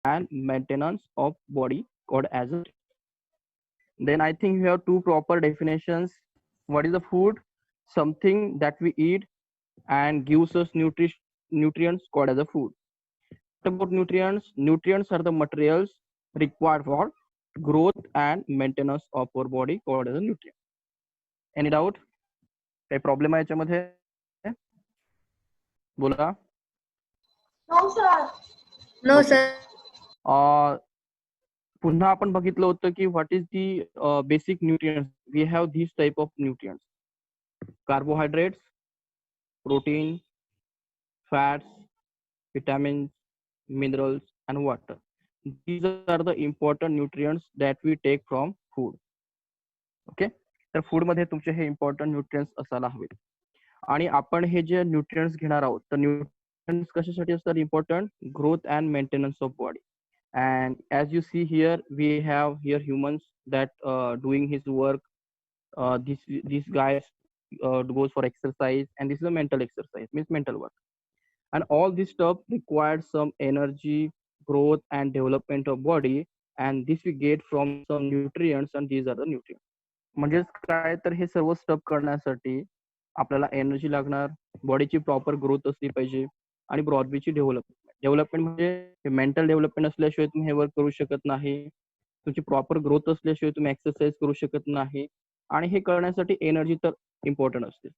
and maintenance of body called as a. Then I think we have two proper definitions. What is the food? Something that we eat and gives us nutrients called as a food. What about nutrients? Nutrients are the materials required for growth and maintenance of our body called as a nutrient. Any doubt? काही problem आहे याच्यामध्ये? बोला. No, sir. पुन्हा आपण बघितलं होतं की what is the basic nutrients. We have this type of nutrients: carbohydrates, protein, fats, vitamins, minerals, and water. These are the important nutrients that we take from food. Okay, तर food मध्ये तुमचे हे important nutrients असायला हवेत. आणि आपण हे जे न्यूट्रिएंट्स घेणार आहोत तर न्यूट्रिएंट्स कशासाठी असतात? Important growth and maintenance of body. And as you see here, we have here humans that doing his work. These guys goes for exercise, and this is a mental exercise, means mental work. And all this stuff requires some energy, growth, and development of body. And this we get from some nutrients, and these are the nutrients. म्हणजेच काय तर हे सर्व stuff करण्यासाठी आपल्याला energy लागणार, बॉडीची proper growth असली पाहिजे आणि बॉडीची डेव्हलपमेंट म्हणजे मेंटल डेव्हलपमेंट असल्याशिवाय तुम्ही हे वर्क करू शकत नाही. तुमची प्रॉपर ग्रोथ असल्याशिवाय तुम्ही एक्सरसाइज करू शकत नाही. आणि हे करण्यासाठी एनर्जी तर इम्पॉर्टंट असते.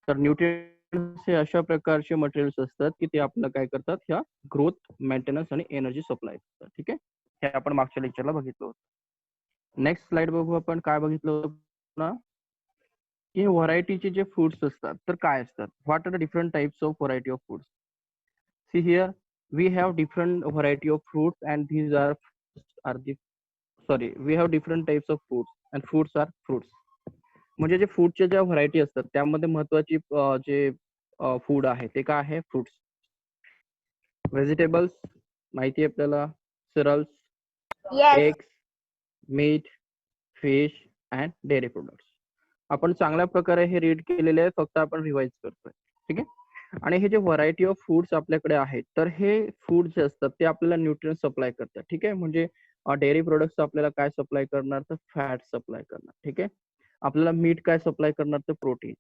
तर न्यूट्रिएंट्स हे अशा प्रकारचे मटेरियल्स असतात की ते आपल्याला काय करतात? ह्या ग्रोथ, मेंटेनन्स आणि एनर्जी सप्लाय करतात. ठीक आहे, हे आपण मागच्या लेक्चरला बघितलं होतं. नेक्स्ट स्लाइड बघू आपण. काय बघितलं होतं ना की व्हरायटीचे जे फूड्स असतात तर काय असतात? What are the different types of variety of foods? See here we have different variety of fruits and these are the we have different types of fruits and fruits are fruits. म्हणजे जे फूडच्या ज्या variety असतात त्यामध्ये महत्वाची जे food आहे ते काय आहे? फ्रुट्स. व्हेजिटेबल्स माहिती आहे आपल्याला, cereals, eggs, meat, fish and dairy products. आपण चांगल्या प्रकारे हे रीड केलेले आहे, फक्त आपण रिवाइज करतोय. ठीक आहे. आणि हे जे व्हरायटी ऑफ फूड्स आपल्याकडे आहेत तर हे फूड जे असतात ते आपल्याला न्यूट्रिएंट सप्लाय करतात. ठीक आहे, म्हणजे डेअरी प्रोडक्ट्स आपल्याला काय सप्लाय करणार? तर फॅट सप्लाय करणार. ठीक आहे. आपल्याला मीट काय सप्लाय करणार? तर प्रोटीन.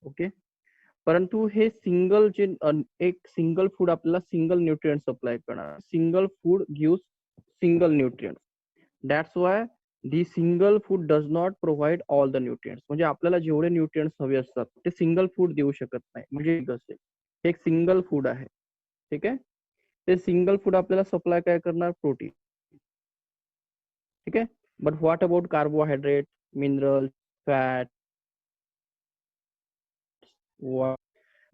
ओके. परंतु हे सिंगल जे एक सिंगल फूड आपल्याला सिंगल न्यूट्रिएंट सप्लाय करणार. Single food gives single nutrient. That's why the single food does not provide all the nutrients. म्हणजे आपल्याला जेवढे न्यूट्रिएंट्स हवे असतात ते सिंगल फूड देऊ शकत नाही. म्हणजे असेल हे एक सिंगल फूड आहे. ठीक आहे, ते सिंगल फूड आपल्याला सप्लाय काय करणार? प्रोटीन. ठीक आहे. But what about carbohydrate, mineral, fat?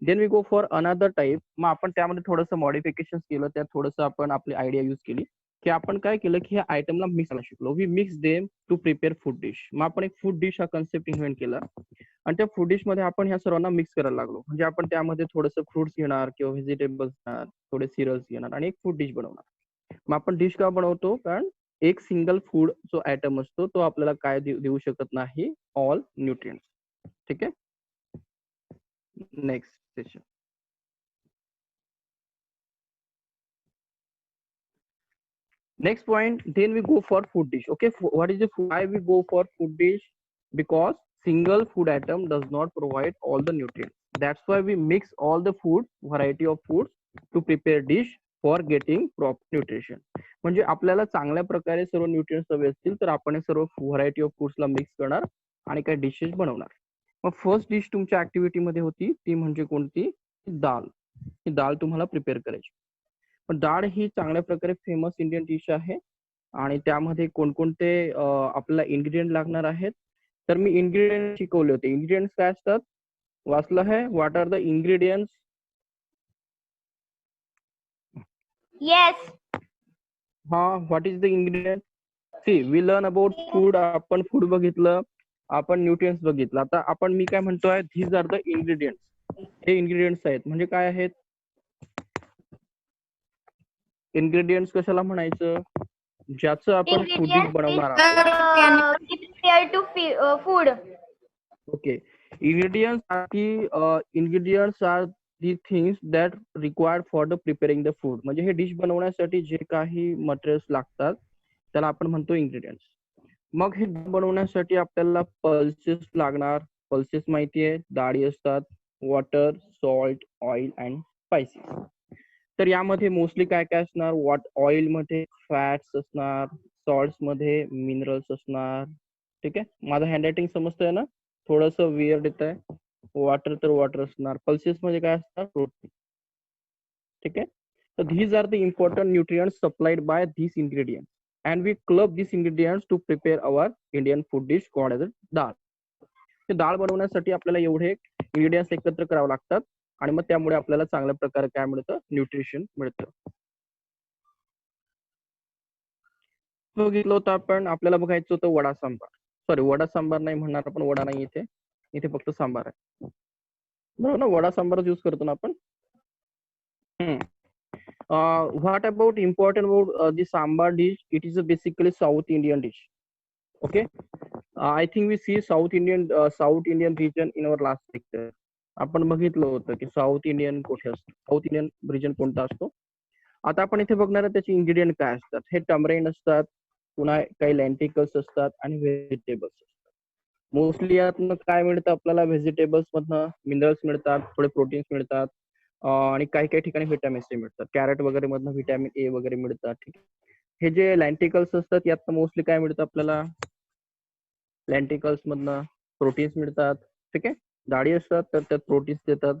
Then we go for another type. मग आपण त्यामध्ये थोडंसं मॉडिफिकेशन केलं, त्यात थोडंसं आपण आपली आयडिया यूज केली की आपण काय केलं की ह्या आयटमला मिक्स करायला शिकलो. We mix them to prepare food dish. मग आपण एक फूड डिश हा कन्सेप्ट इन्व्हेंट केला आणि त्या फूड डिश मध्ये आपण ह्या सर्वांना मिक्स करायला लागलो. म्हणजे आपण त्यामध्ये थोडंसं फ्रुट्स घेणार किंवा व्हेजिटेबल्स घेणार, थोडे सिरल्स घेणार आणि एक फूड डिश बनवणार. मग आपण डिश का बनवतो? कारण एक सिंगल फूड जो आयटम असतो तो आपल्याला काय देऊ शकत नाही? All nutrients. ठीक आहे. Next session. Next point, then we go for food dish. Okay, what is the food? Why we go for food dish? Because single food item does not provide all the nutrients. That's why we mix all the food, variety of foods to prepare dish for getting proper nutrition. म्हणजे आपल्याला चांगल्या प्रकारे सर्व nutrients हवे असतील तर आपण हे सर्व व्हरायटी ऑफ फूड्सला मिक्स करणार आणि काही डिशेस बनवणार. मग फर्स्ट डिश तुमच्या ऍक्टिव्हिटी मध्ये होती ती म्हणजे कोणती? दाल. ही दाल तुम्हाला प्रिपेअर करायची. पण डाळ ही चांगल्या प्रकारे फेमस इंडियन डिश आहे आणि त्यामध्ये कोणकोणते आपल्याला इन्ग्रेडियंट लागणार आहेत तर मी इन्ग्रेडियंट शिकवले होते. इन्ग्रेडियंट्स काय असतात? वाचलं आहे? What are the ingredients? Yes. हा, what is the ingredient? See, we learn about food. आपण फूड बघितलं, आपण न्यूट्रिएंट्स बघितलं. आता आपण मी काय म्हणतोय? These are the ingredients. हे इन्ग्रेडियंट्स आहेत. म्हणजे काय आहेत? इन्ग्रेडियंट्स कशाला म्हणायचं? ज्याचं आपण फूड डिश बनवणार आहोत. Food. Okay, ingredients are the things that required for the preparing the food. म्हणजे हे डिश बनवण्यासाठी जे काही मटेरियल्स लागतात त्याला आपण म्हणतो इन्ग्रेडियंट्स. मग हे बनवण्यासाठी आपल्याला पल्सेस लागणार. पल्सेस माहिती आहे, डाळी असतात, water, salt, oil and spices. तर यामध्ये मोस्टली काय काय असणार, ऑइल मध्ये फॅट्स असणार, सॉल्ट्स मध्ये मिनरल्स असणार. ठीक आहे, माझं हँडरायटिंग समजतंय ना, थोडस वियर्ड येत आहे. वॉटर तर वॉटर असणार, पल्सेस मध्ये काय असणार, प्रोटीन. ठीक आहे, तर these are the important nutrients supplied by these ingredients and we club these ingredients to prepare our Indian food dish called as डाळ. ते डाळ बनवण्यासाठी आपल्याला एवढे इंग्रेडियंट्स एकत्र करावे लागतात आणि मग त्यामुळे आपल्याला चांगल्या प्रकारे काय मिळतं, न्यूट्रिशन मिळतं. बघितलं होतं आपण, आपल्याला बघायचं होतं वडा सांबार. सॉरी, वडा सांबार नाही म्हणणार आपण, वडा नाही इथे, इथे फक्त सांबार आहे. बरोबर ना, वडा सांबारच यूज करतो ना आपण. What about important about the sambar dish? It is a basically South Indian dish. Okay, I think we see South Indian region in our last lecture. आपण बघितलं होतं की साऊथ इंडियन कुठे असतो, साऊथ इंडियन रिजन कोणता असतो. आता आपण इथे बघणार आहे त्याचे इन्ग्रेडियंट काय असतात. हे टमरेन असतात, पुन्हा काही लेंटिकल्स असतात आणि व्हेजिटेबल्स असतात. मोस्टली यातनं काय मिळतं आपल्याला, व्हेजिटेबल्स मधनं मिनरल्स मिळतात, थोडे प्रोटीन्स मिळतात आणि काही काही ठिकाणी व्हिटॅमिन्स मिळतात. कॅरेट वगैरे मधनं व्हिटॅमिन ए वगैरे मिळतात. ठीक आहे, हे जे लेंटिकल्स असतात यात मोस्टली काय मिळतं आपल्याला, लेंटिकल्स मधनं प्रोटीन्स मिळतात. ठीक आहे, डाळी असतात तर त्यात प्रोटीन्स देतात.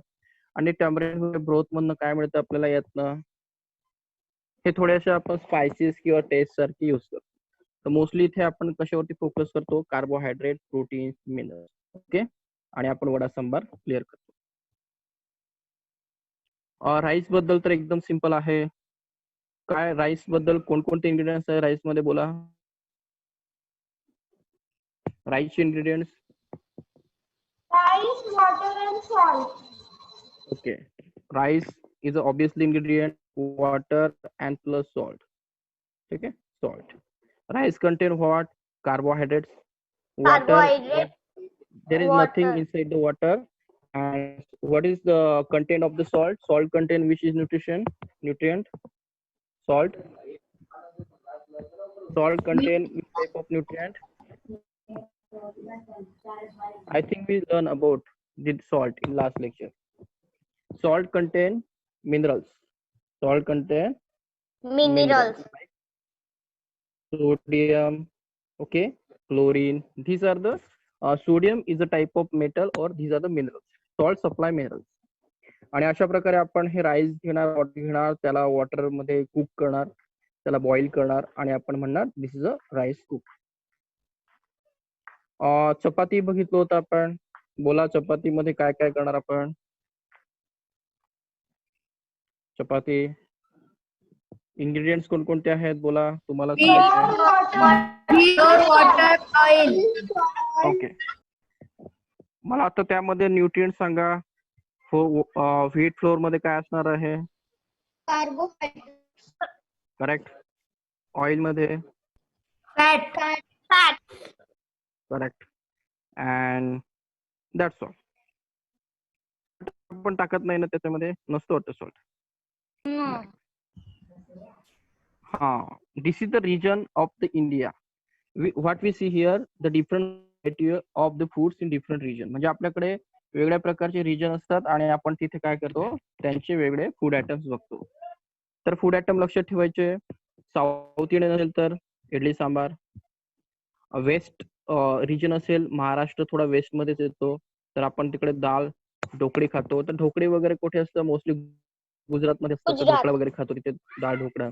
आणि टॅमरेन ब्रोथ मधनं काय मिळतं आपल्याला यातनं, हे थोडेसे आपण स्पायसेस किंवा टेस्ट सारखे यूज करतो. तर मोस्टली इथे आपण कशावरती फोकस करतो, कार्बोहायड्रेट, प्रोटीन्स, मिनरल्स. ओके, आणि आपण वडा सांबार क्लिअर करतो. राईस बद्दल तर एकदम सिंपल आहे. काय राईस बद्दल कोणकोणते इन्ग्रेडियंट्स आहे राईस मध्ये, बोला. राईसचे ingredients, Rice, water, and salt. okay, rice is a obviously ingredient, water and plus salt. Okay, salt. Rice contain what, carbohydrates, water, Carbohydrate, there is nothing water. inside the water. And what is the content of the salt, salt contain which is nutrient, salt, salt contain which type of nutrient. I think we learn about the salt in last lecture. Salt contain minerals, salt contain minerals Minerals. like sodium, okay, chlorine. These are the sodium is a type of metal, or these are the minerals. Salt supply minerals. आणि अशा प्रकारे आपण हे rice घेणार, त्याला water मध्ये cook करणार, त्याला बॉईल करणार आणि आपण म्हणणार दिस इज अ राईस कुक. चपाती बघितलं होतं आपण, बोला चपाती मध्ये काय काय करणार आपण. चपाती इंग्रेडियंट्स कोणकोणते आहेत बोला, तुम्हाला Pure water, oil. ओके, मला आता त्यामध्ये न्यूट्रिएंट सांगा. व्हीट फ्लोअर मध्ये काय असणार आहे, Carbohydrate. करेक्ट. ऑइल मध्ये Fat. Fat. Correct. And that's all. आपण टाकत नाही ना त्याच्यामध्ये, नसतो वाटतं सॉल्ट. हा, this is the region of the India. What we see here, the different variety of the foods in different region. म्हणजे आपल्याकडे वेगळ्या प्रकारचे रिजन असतात आणि आपण तिथे काय करतो, त्यांचे वेगळे फूड आयटम्स बघतो. तर फूड आयटम लक्षात ठेवायचे. साऊथ इंडियन असेल तर इडली सांबार, वेस्ट रिजन असेल, महाराष्ट्र थोडा वेस्ट मध्येच येतो, तर आपण तिकडे दाल ढोकळी खातो. तर ढोकळी वगैरे कुठे असतं, मोस्टली गुजरात मध्ये असतं, तर ढोकळा वगैरे खातो तिथे, दाल ढोकळा.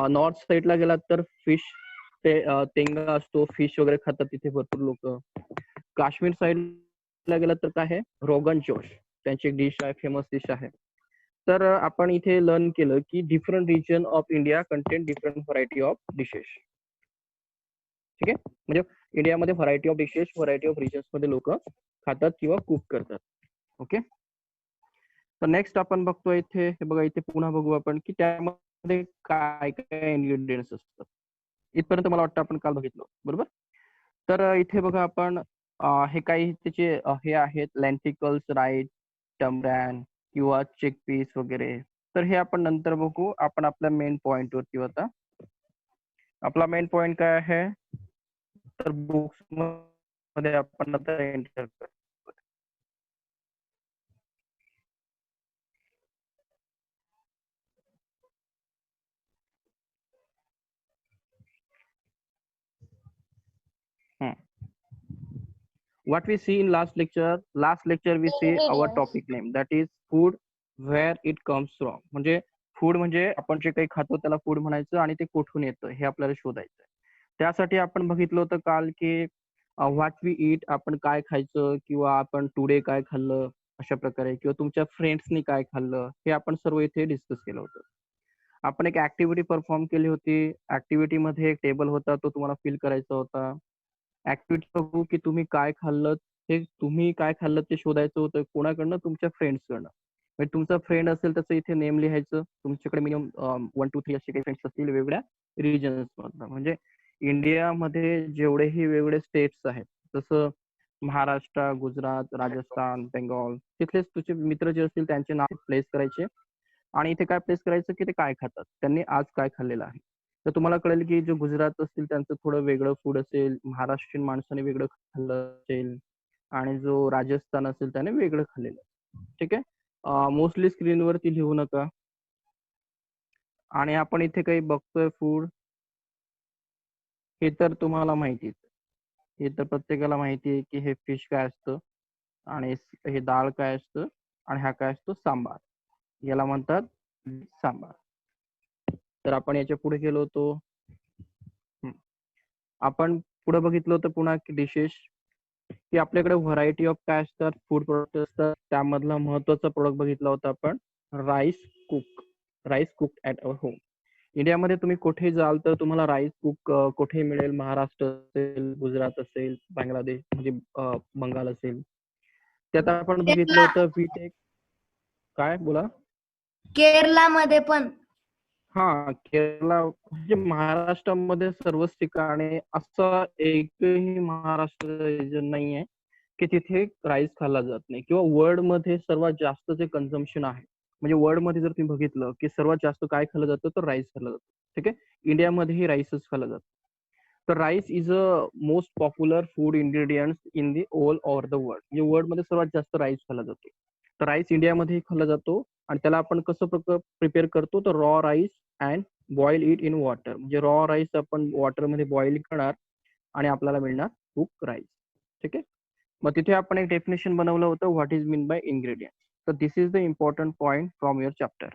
नॉर्थ साईडला गेलात तर फिश, तेंगा असतो, फिश वगैरे खातात तिथे भरपूर लोक. काश्मीर साईडला गेलात तर काय आहे, रोगन जोश, त्यांची एक डिश आहे, फेमस डिश आहे. तर आपण इथे लर्न केलं की different region of India contain different variety of dishes. ठीक आहे, म्हणजे इंडियामध्ये variety of dishes, variety of regions मध्ये लोक खातात किंवा कुक करतात. ओके, तर नेक्स्ट आपण बघतो इथे, हे बघा इथे पुन्हा बघू आपण की त्यामध्ये काय काय इन्ग्रेडियंट्स असतात. इथपर्यंत मला वाटतं आपण काल बघितलं, बरोबर. तर इथे बघा आपण हे काही त्याचे हे आहेत, लेंटिकल्स, राईस, टमरॅन, किंवा चेक पीस वगैरे. तर हे आपण नंतर बघू. आपण आपल्या मेन पॉइंट वरती होता. आपला मेन पॉइंट काय आहे, तर बुक्स मध्ये आपण आता एंटर करू. What we see in last lecture we see our topic name, that is food, where it comes from. म्हणजे फूड म्हणजे आपण जे काही खातो त्याला फूड म्हणायचं आणि ते कुठून येतं हे आपल्याला शोधायचं. त्यासाठी आपण बघितलं होतं काल की व्हॉट वी ईट, आपण काय खायचं किंवा आपण टुडे काय खाल्लं अशा प्रकारे, किंवा तुमच्या फ्रेंड्सनी काय खाल्लं हे आपण सर्व इथे डिस्कस केलं होतं. आपण एक ऍक्टिव्हिटी परफॉर्म केली होती. ऍक्टिव्हिटी मध्ये एक टेबल होता, तो तुम्हाला फिल करायचा होता. ऍक्टिव्हिटी बघू की तुम्ही काय खाल्लं, हे तुम्ही काय खाल्लं ते शोधायचं होतं. कोणाकडनं? तुमच्या फ्रेंड्सकडनं. म्हणजे तुमचा फ्रेंड असेल त्याचं इथे नेम लिहायचं. तुमच्याकडे मिनिमम 1 2 3 असे काही फ्रेंड्स असतील वेगवेगळ्या रिजन्स मधनं. म्हणजे इंडियामध्ये जेवढेही वेगवेगळे स्टेट्स आहेत, जसं महाराष्ट्र, गुजरात, राजस्थान, बेंगॉल, तिथलेच तुझे मित्र जे असतील त्यांचे नाव प्लेस करायचे आणि इथे काय प्लेस करायचं की ते काय खातात, त्यांनी आज काय खाल्लेलं आहे. तर तुम्हाला कळेल की जो गुजरात असतील त्यांचं थोडं वेगळं फूड असेल, महाराष्ट्रीयन माणसाने वेगळं खाल्लं असेल आणि जो राजस्थान असेल त्याने वेगळं खाल्लेलं. ठीक आहे. मोस्टली स्क्रीनवरती लिहू नका. आणि आपण इथे काही बघतोय फूड, हे तर तुम्हाला माहितीच. हे तर प्रत्येकाला माहिती आहे की हे फिश काय असतं आणि हे डाळ काय असतं आणि हा काय असतो सांबार. याला म्हणतात सांबार. तर आपण याच्या पुढे गेलो होतो. आपण पुढे बघितलं होतं पुन्हा की डिशेस, की आपल्याकडे व्हरायटी ऑफ काय असतात, फूड प्रोडक्ट असतात. त्यामधला महत्वाचा प्रोडक्ट बघितला होता आपण, rice cook at our home. इंडियामध्ये तुम्ही कुठे जाल तर तुम्हाला राईस कुक कुठे मिळेल, महाराष्ट्र असेल, गुजरात असेल, बांगलादेश म्हणजे बंगाल असेल. त्यात आपण बघितलं होतं व्हीटेक. काय बोला? केरला मध्ये पण. हा, केरला म्हणजे महाराष्ट्रामध्ये सर्वच ठिकाणी असं एकही महाराष्ट्र रिजन नाहीये की तिथे राईस खाल्ला जात नाही. किंवा वर्ल्ड मध्ये सर्वात जास्त जे कन्झम्पशन आहे, म्हणजे वर्ल्ड मध्ये जर तुम्ही बघितलं की सर्वात जास्त काय खाल्लं जातं तर राईस खाल्लं जातं. ठीक आहे. इंडियामध्येही राईसच खाल्लं जातं. तर rice is a most popular food ingredients in the all over the world. म्हणजे वर्ल्ड मध्ये सर्वात जास्त राईस खाल्ला जातो. तर राईस इंडियामध्येही खाल्ला जातो आणि त्याला आपण कसं प्रिपेअर करतो, तर raw rice and boil it in water. म्हणजे रॉ राईस आपण वॉटर मध्ये बॉईल करणार आणि आपल्याला मिळणार कुक राईस. ठीक आहे. मग तिथे आपण एक डेफिनेशन बनवलं होतं, what is mean by ingredients. तर this is the important point from your chapter.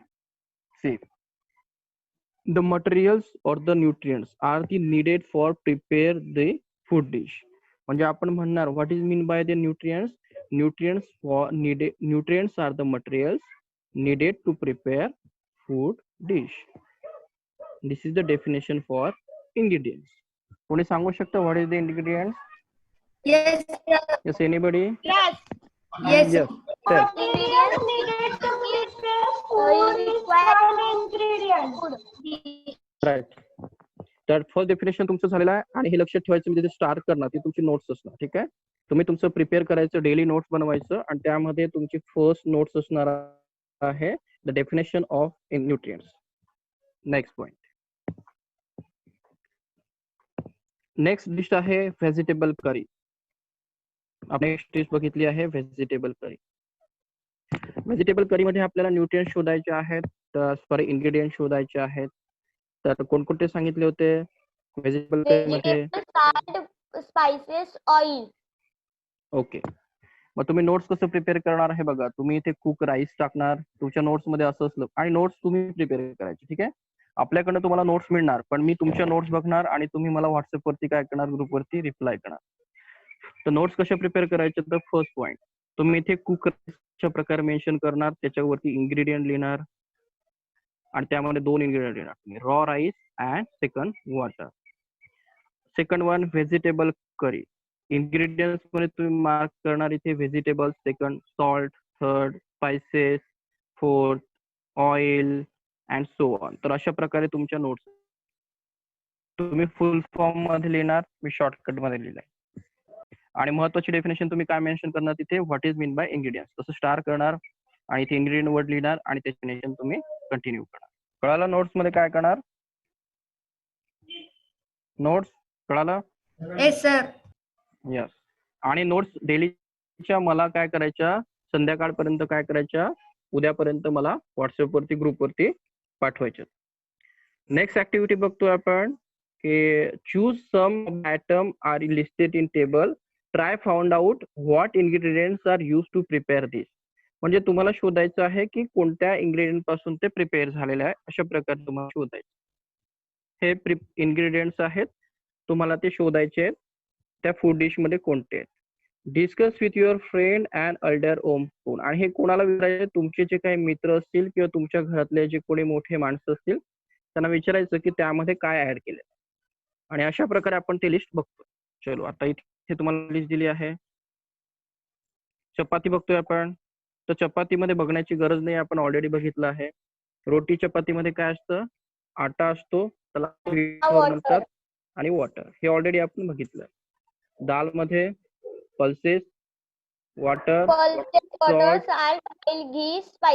See, the materials or the nutrients are the needed for prepare the food dish. म्हणजे आपण म्हणणार what is mean by the nutrients. Nutrients are the materials needed to prepare food dish. This is the definition for ingredients. कोणी सांगू शकतं what is the ingredients? Yes. Yes, anybody? Yes. Yes. Yes, tell. Ingredients needed to prepare food is called ingredients. Right. तर first definition तुमचं झालेलं आहे आणि हे लक्षात ठेवायचं, म्हणजे स्टार्ट करणार ती तुमची नोट्स असणार. ठीक आहे. तुम्ही तुमचं प्रिपेअर करायचं, डेली नोट्स बनवायचं आणि त्यामध्ये तुमची फर्स्ट नोट्स असणार आहे the definition of nutrients. Next point. Next dish आहे व्हेजिटेबल करी. आपण नेक्स्ट डिश बघितली आहे व्हेजिटेबल करी. व्हेजिटेबल करी मध्ये आपल्याला न्यूट्रिएंट्स शोधायचे आहेत, सॉरी इन्ग्रेडियंट शोधायचे आहेत. तर कोणकोणते सांगितले होते व्हेजिटेबल करी मध्ये? Spices, oil. ओके. मग तुम्ही नोट्स कसं प्रिपेअर करणार आहे बघा. तुम्ही इथे कुक राईस टाकणार, तुमच्या नोट्स मध्ये असं असलं आणि नोट्स तुम्ही प्रिपेअर करायचे. ठीक आहे. आपल्याकडनं तुम्हाला नोट्स मिळणार, पण मी तुमच्या नोट्स बघणार आणि तुम्ही मला व्हॉट्सअप वरती काय करणार, ग्रुपवरती रिप्लाय करणार. तर नोट्स कशा प्रिपेअर करायचे, तर फर्स्ट पॉईंट तुम्ही इथे कुक राईसच्या प्रकार मेन्शन करणार, त्याच्यावरती इन्ग्रेडियंट लिहिणार आणि त्यामध्ये 2 इन्ग्रेडियंट लिहिणार, raw rice and second water. Second one vegetable curry. Ingredients मध्ये तुम्ही मार्क करणार इथे vegetable, second salt, third spices, fourth oil and so on. तर अशा प्रकारे तुमच्या नोट्स तुम्ही फुल फॉर्म मध्ये लिहिणार, मी शॉर्टकट मध्ये लिहिलंय. आणि महत्वाची डेफिनेशन तुम्ही काय मेन्शन करणार तिथे, what is mean bye ingredients. तसं स्टार करणार आणि ते इन्ग्रेडियंट वर्ड लिहिणार आणि त्याचे एक्सप्लेनेशन तुम्ही कंटिन्यू करणार. कळालं? नोट्स मध्ये काय करणार? नोट्स कळालं? Yes, sir. यस. आणि नोट्स डेलीच्या मला काय करायच्या, संध्याकाळपर्यंत काय करायच्या, उद्यापर्यंत मला व्हॉट्सअपवरती ग्रुपवरती पाठवायच्या. नेक्स्ट ऍक्टिव्हिटी बघतोय आपण की choose some item are listed in table, try found out what ingredients are use to prepare this. म्हणजे तुम्हाला शोधायचं आहे की कोणत्या इन्ग्रेडियंट पासून ते प्रिपेअर झालेलं आहे, अशा प्रकारे तुम्हाला शोधायचं. हे इन्ग्रेडियंट्स आहेत, तुम्हाला ते शोधायचे आहेत त्या फूड डिश मध्ये कोणते आहेत. Discuss with your friend and elder home कोण. आणि हे कोणाला विचारायचे? तुमचे जे काही मित्र असतील किंवा तुमच्या घरातले जे कोणी मोठे माणसं असतील त्यांना विचारायचं की त्यामध्ये काय ऍड केलं. आणि अशा प्रकारे आपण ते लिस्ट बघतो. चलो आता इथे तुम्हाला लिस्ट दिली आहे. चपाती बघतोय आपण. तर चपातीमध्ये बघण्याची गरज नाही, आपण ऑलरेडी बघितलं आहे. रोटी चपातीमध्ये काय असतं? आटा असतो, त्याला म्हणतात, आणि वॉटर, हे ऑलरेडी आपण बघितलं. दाल मध्ये pulses, water, Salt,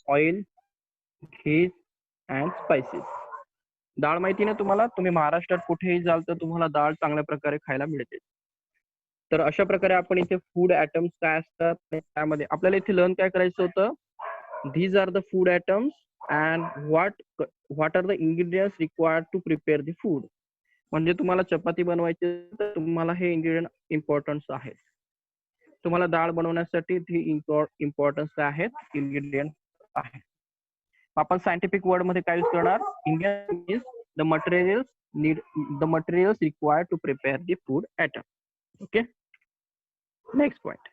oil, ghee and spices. डाळ माहिती ना तुम्हाला? तुम्ही महाराष्ट्रात कुठेही जाल तर तुम्हाला डाळ चांगल्या प्रकारे खायला मिळते. तर अशा प्रकारे आपण इथे फूड आयटम्स काय असतात त्यामध्ये आपल्याला इथे लर्न काय करायचं होतं. These are the food items and what are the ingredients required to prepare the food. म्हणजे तुम्हाला चपाती बनवायची तर तुम्हाला हे इन्ग्रेडियंट इम्पॉर्टन्स आहेत. तुम्हाला डाळ बनवण्यासाठी ती इम्पॉर्टन्स काय आहेत, इन्ग्रेडियंट आहेत. आपण सायंटिफिक वर्ड मध्ये काय यूज करणार? Ingredient means the materials required to prepare the food item. Okay, next point.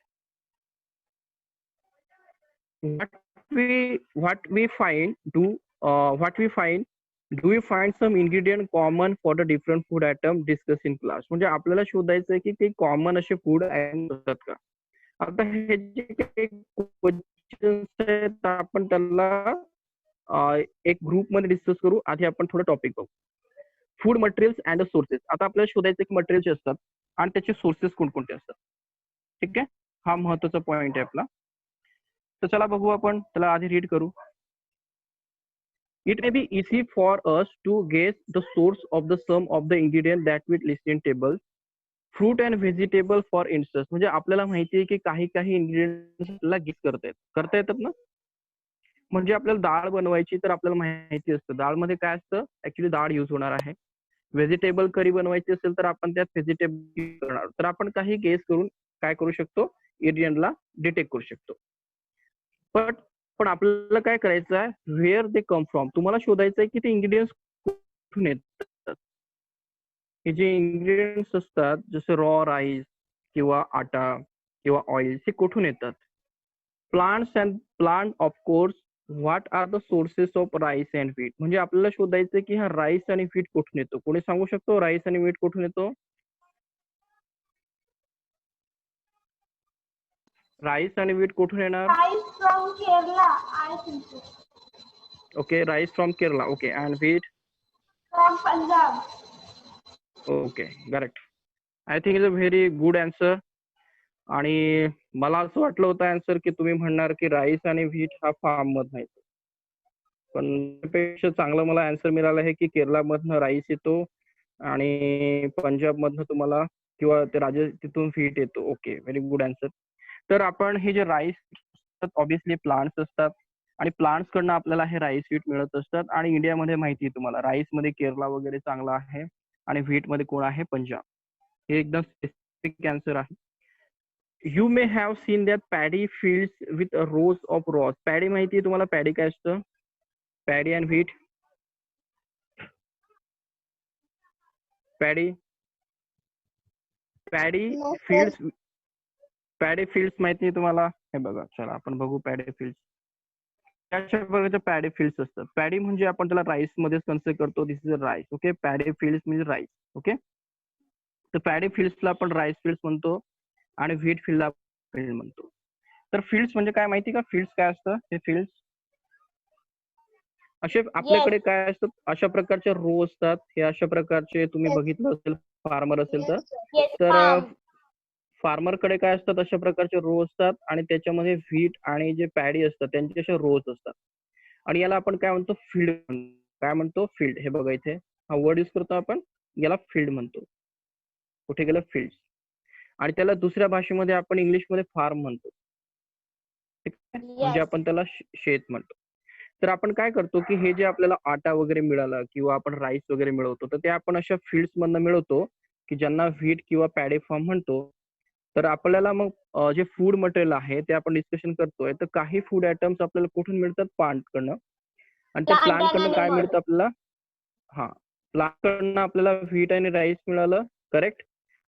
What we find, do we find some ingredient common for the different food item discussed in class. म्हणजे आपल्याला शोधायचं आहे की काही common असे food item असतात का. आता हे जे काही क्वेश्चन्स आहेत आपण त्याला एक ग्रुप मध्ये डिस्कस करू. आधी आपण थोडं टॉपिक बघू. Food materials and sources. आता आपल्याला शोधायचं की मटेरियल्स असतात आणि त्याचे सोर्सेस कोणकोणते असतात. ठीक आहे, हा महत्वाचा पॉइंट आहे आपला. तर चला बघू आपण, त्याला आधी रीड करू. It may be easy for us to guess the source of the sum of the ingredient that we list in table. Fruit and vegetable for instance. म्हणजे आपल्याला माहिती आहे की काही इन्ग्रेडियंट्सला गेस करता येतात ना. म्हणजे आपल्याला डाळ बनवायची तर आपल्याला माहिती असतं डाळमध्ये काय असतं, ऍक्च्युली डाळ युज होणार आहे. व्हेजिटेबल करी बनवायची असेल तर आपण त्यात व्हेजिटेबल करणार. तर आपण काही गेस करून काय करू शकतो, इन्ग्रेडियंटला डिटेक्ट करू शकतो. पण आपल्याला काय करायचं आहे, व्हेअर दे कम फ्रॉम. तुम्हाला शोधायचं आहे की ते इन्ग्रेडियंट्स कुठून येतात. हे जे इन्ग्रेडियंट्स असतात जसे रॉ राईस किंवा आटा किंवा ऑइल, हे कुठून येतात. Plant of course. What are the sources of rice and wheat. म्हणजे आपल्याला शोधायचं की हा राईस आणि व्हीट कुठून येतो. कोणी सांगू शकतो राईस आणि व्हीट कुठून येतो? राईस आणि व्हीट कुठून येणार? Rice from Kerala, I think so. Okay, rice from Kerala. Okay, and wheat From Punjab. Okay, correct. I think is a very good answer. आणि मला असं वाटलं होतं आन्सर की तुम्ही म्हणणार की राईस आणि व्हीट हा फार्म मधनं येतो. पण त्यापेक्षा चांगलं मला आन्सर मिळालं आहे की केरळमधनं राईस येतो आणि पंजाब मधनं तुम्हाला किंवा ते तिथून व्हीट येतो. Okay, very good answer. तर आपण हे जे राईस ऑब्विसली प्लांट्स असतात आणि प्लांट्स कडनं आपल्याला हे राईस व्हीट मिळत असतात. आणि इंडियामध्ये माहिती आहे तुम्हाला राईस मध्ये केरला वगैरे चांगला आहे आणि व्हीट मध्ये कोण आहे, पंजाब. हे एकदम स्पेसिफिक आन्सर आहे. You may have seen that paddy fields with rose of Ross. Paddy माहिती आहे तुम्हाला, पॅडी काय असतं? Paddy and wheat. Paddy fields. Paddy fields माहिती आहे तुम्हाला? हे बघा, चला आपण बघू पॅडी फील्ड्स. अशा प्रकारचे पॅडी फील्ड्स असतात. पॅडी म्हणजे आपण त्याला राईस मध्ये कन्सिडर करतो. This is a rice. Okay, paddy fields म्हणजे राईस. ओके, तर पॅडी फील्ड्सला आपण राईस फील्ड्स म्हणतो आणि व्हीट फील्डला फील्ड म्हणतो. तर फील्ड्स म्हणजे काय माहिती का? फील्ड्स काय असतं? हे फील्ड्स असे आपल्याकडे काय असतं, अशा प्रकारचे रो असतात. हे अशा प्रकारचे तुम्ही बघितलं असेल, फार्मर असेल तर फार्मरकडे काय असतात, अशा प्रकारचे रो असतात आणि त्याच्यामध्ये व्हीट आणि जे पॅडी असतात त्यांचे असे रोज असतात आणि याला आपण काय म्हणतो, फील्ड. काय म्हणतो, फील्ड. हे बघा इथे हा वर्ड यूज करतो आपण, याला फील्ड म्हणतो. कुठे गेलं, फील्ड. आणि त्याला दुसऱ्या भाषेमध्ये आपण इंग्लिशमध्ये फार्म म्हणतो. ठीक आहे, म्हणजे आपण त्याला शेत म्हणतो. तर आपण काय करतो की हे जे आपल्याला आटा वगैरे मिळाला किंवा आपण राईस वगैरे मिळवतो, तर ते आपण अशा फील्ड्स मधनं मिळवतो की ज्यांना व्हीट किंवा पॅडी फार्म म्हणतो. तर आपल्याला मग जे फूड मटेरियल आहे ते आपण डिस्कशन करतोय, तर काही फूड आयटम्स आपल्याला कुठून मिळतात, प्लांटकडनं. आणि त्या प्लांटकडनं काय मिळतं आपल्याला, हा, प्लांटकडनं आपल्याला व्हीट आणि राईस मिळालं, करेक्ट.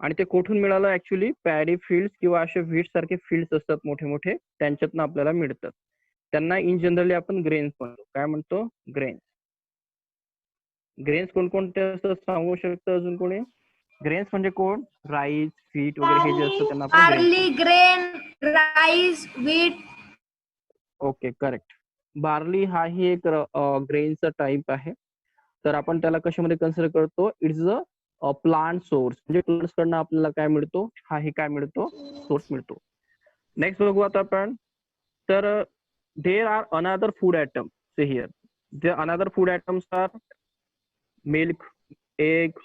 आणि ते कुठून मिळालं, ऍक्च्युली पॅडी फील्ड्स किंवा असे व्हीट सारखे फील्ड्स असतात मोठे मोठे, त्यांच्यातनं आपल्याला मिळतात. त्यांना इन जनरली आपण ग्रेन्स म्हणतो. काय म्हणतो, ग्रेन्स. ग्रेन्स कोणकोणते असतात सांगू शकतं अजून कोणी? ग्रेन्स म्हणजे कोण, राईस, व्हीट वगैरे हे जे असतं त्यांना आपण grains barley, grain, rice, wheat. Okay, correct. Barley हा ही एक ग्रेनचा टाईप आहे. तर आपण त्याला कशामध्ये कन्सिडर करतो, इट्स अ प्लांट सोर्स. म्हणजे प्लांट्स कडनं आपल्याला काय मिळतो, हा हे काय मिळतो, सोर्स मिळतो. नेक्स्ट बघू आता आपण. तर there are another food item. Say here the another food items are milk, egg,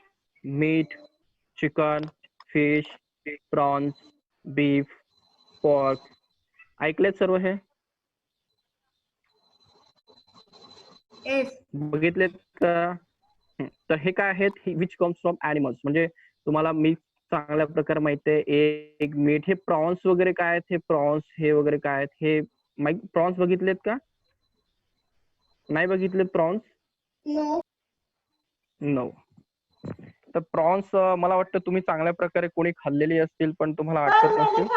meat, chicken, fish, prawns, beef, pork. ऐकलेत सर्व हे, Yes. बघितलेत का? तर हे काय आहेत, विच कम्स फ्रॉम ॲनिमल्स. म्हणजे तुम्हाला मिल्क चांगल्या प्रकारे माहिती आहे, एग, मीट. हे प्रॉन्स वगैरे काय आहेत, हे प्रॉन्स हे वगैरे काय आहेत, हे प्रॉन्स बघितलेत का, नाही बघितलेत प्रॉन्स? No. नो. तर प्रॉन्स मला वाटतं तुम्ही चांगल्या प्रकारे कोणी खाल्लेली असतील पण तुम्हाला आठवत नसतील.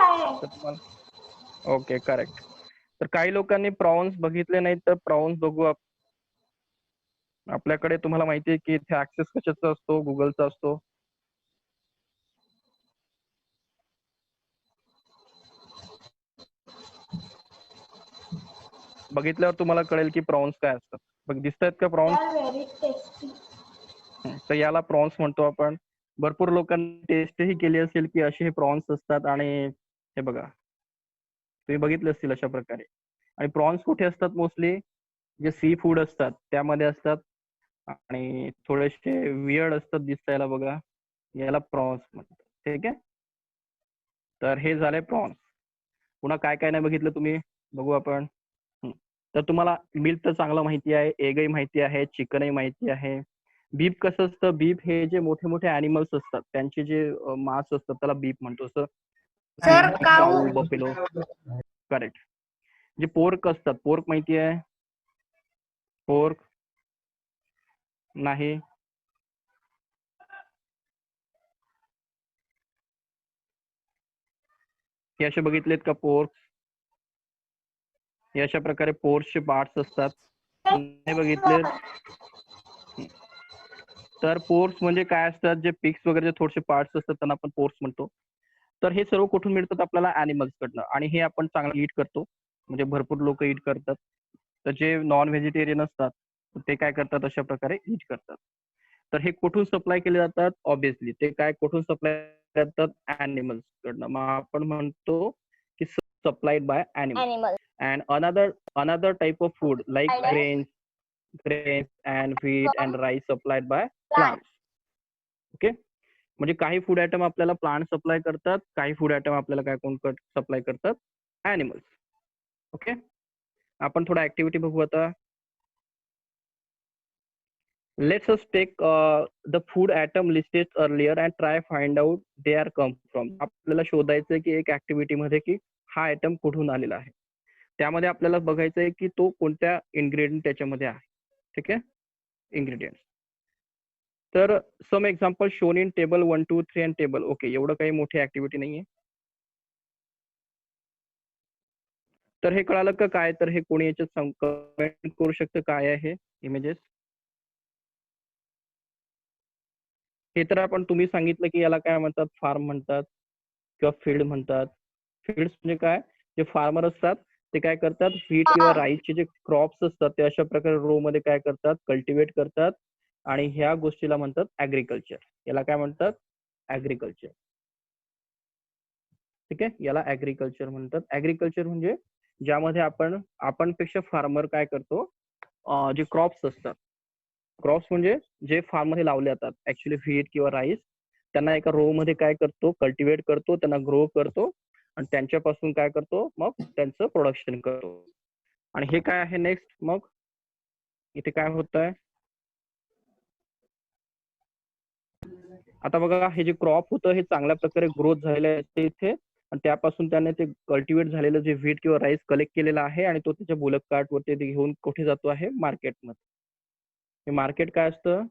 तर तुम्हाला ओके, करेक्ट. तर काही लोकांनी प्रॉन्स बघितले नाहीत, तर प्रॉन्स बघू. आपल्याकडे तुम्हाला माहिती आहे की इथे ऍक्सेस कशाचा असतो, गुगलचा असतो. बघितल्यावर तुम्हाला कळेल की प्रॉन्स काय असतात. बघ, दिसतायत का प्रॉन्स? Very tasty. तर याला प्रॉन्स म्हणतो आपण. भरपूर लोकांनी टेस्टही केली असेल की असे हे प्रॉन्स असतात. आणि हे बघा, तुम्ही बघितले असतील अशा प्रकारे. आणि प्रॉन्स कुठे असतात, मोस्टली जे सी फूड असतात त्यामध्ये असतात आणि थोडेसे वियर्ड असतात दिसायला बघा, याला प्रॉन्स म्हणतात. ठीक आहे, तर हे झाले प्रॉन्स. पुन्हा काय काय नाही बघितलं तुम्ही, बघू आपण. तर तुम्हाला मिल्क तर चांगलं माहिती आहे, एगही माहिती आहे, चिकनही माहिती आहे. बीफ कसं असतं, बीफ हे जे मोठे मोठे अॅनिमल्स असतात त्यांचे जे मांस असतात त्याला बीफ म्हणतो. असं Sir, काऊ, cow. Buffalo, correct. जे पोर्क असतात, पोर्क माहिती आहे, पोर्क नाही, हे असे बघितलेत का पोर्क? हे अशा प्रकारे पोर्कचे पार्ट्स असतात, नाही बघितलेत? तर पोर्क्स म्हणजे काय असतात, जे पिग्स वगैरे थोडेसे पार्ट्स असतात त्यांना आपण पोर्क्स म्हणतो. तर हे सर्व कुठून मिळतात आपल्याला, अॅनिमल्स कडनं. आणि हे आपण चांगलं ईट करतो, म्हणजे भरपूर लोक ईट करतात. तर जे नॉन व्हेजिटेरियन असतात ते काय करतात, अशा प्रकारे ईट करतात. तर हे कुठून सप्लाय केले जातात, ऑब्विसली ते काय कुठून सप्लाय करतात, अॅनिमल्स कडनं. मग आपण म्हणतो की supplied by animals. Animal. And another type of food like grains and wheat and rice supplied by plants. Okay, म्हणजे काही फूड आयटम आपल्याला प्लांट सप्लाय करतात, काही फूड आयटम आपल्याला काय कोण सप्लाय करतात, ॲनिमल्स. ओके, आपण थोडा ऍक्टिव्हिटी बघू आता. Let's us take the food item listed earlier and try find out they are come from. आपल्याला शोधायचं की एक ऍक्टिव्हिटी मध्ये की हा आयटम कुठून आलेला आहे. त्यामध्ये आपल्याला बघायचं आहे की तो कोणत्या इन्ग्रेडियंट त्याच्यामध्ये आहे. ठीक आहे, इन्ग्रेडियंट्स. तर some example shown in table 1, 2, 3 and table. Okay, एवढं काही मोठी ऍक्टिव्हिटी नाहीये. तर हे कळालं का काय, तर हे कोणी याच्यात कमेंट करू शकतं काय आहे इमेजेस. हे तर आपण तुम्ही सांगितलं की याला काय म्हणतात, फार्म म्हणतात किंवा फील्ड म्हणतात. फील्ड्स म्हणजे काय, जे फार्मर असतात ते काय करतात, व्हीट किंवा राईसचे जे क्रॉप्स असतात ते अशा प्रकारे रो मध्ये काय करतात, कल्टिवेट करतात. आणि ह्या गोष्टीला म्हणतात ऍग्रिकल्चर. याला काय म्हणतात, ऍग्रिकल्चर. ठीक आहे, याला ऍग्रिकल्चर म्हणतात. ऍग्रिकल्चर म्हणजे ज्यामध्ये आपण पेक्षा फार्मर काय करतो, जे क्रॉप्स असतात, क्रॉप्स म्हणजे जे फार्म मध्ये लावले जातात, ऍक्च्युली व्हीट किंवा राईस, त्यांना एका रो मध्ये काय करतो, कल्टिवेट करतो, त्यांना ग्रो करतो आणि त्यांच्यापासून काय करतो, मग त्यांचं प्रोडक्शन करतो. आणि हे काय आहे नेक्स्ट, मग इथे काय होत आहे, आता बघा हे जे क्रॉप होतं हे चांगल्या प्रकारे ग्रोथ झालेलं आहे इथे, आणि त्यापासून त्याने ते कल्टिवेट झालेलं जे व्हीट किंवा राईस कलेक्ट केलेला आहे आणि तो त्याच्या बुलक कार्ट वरती घेऊन कुठे जातो आहे, मार्केटमध्ये. हे मार्केट काय असतं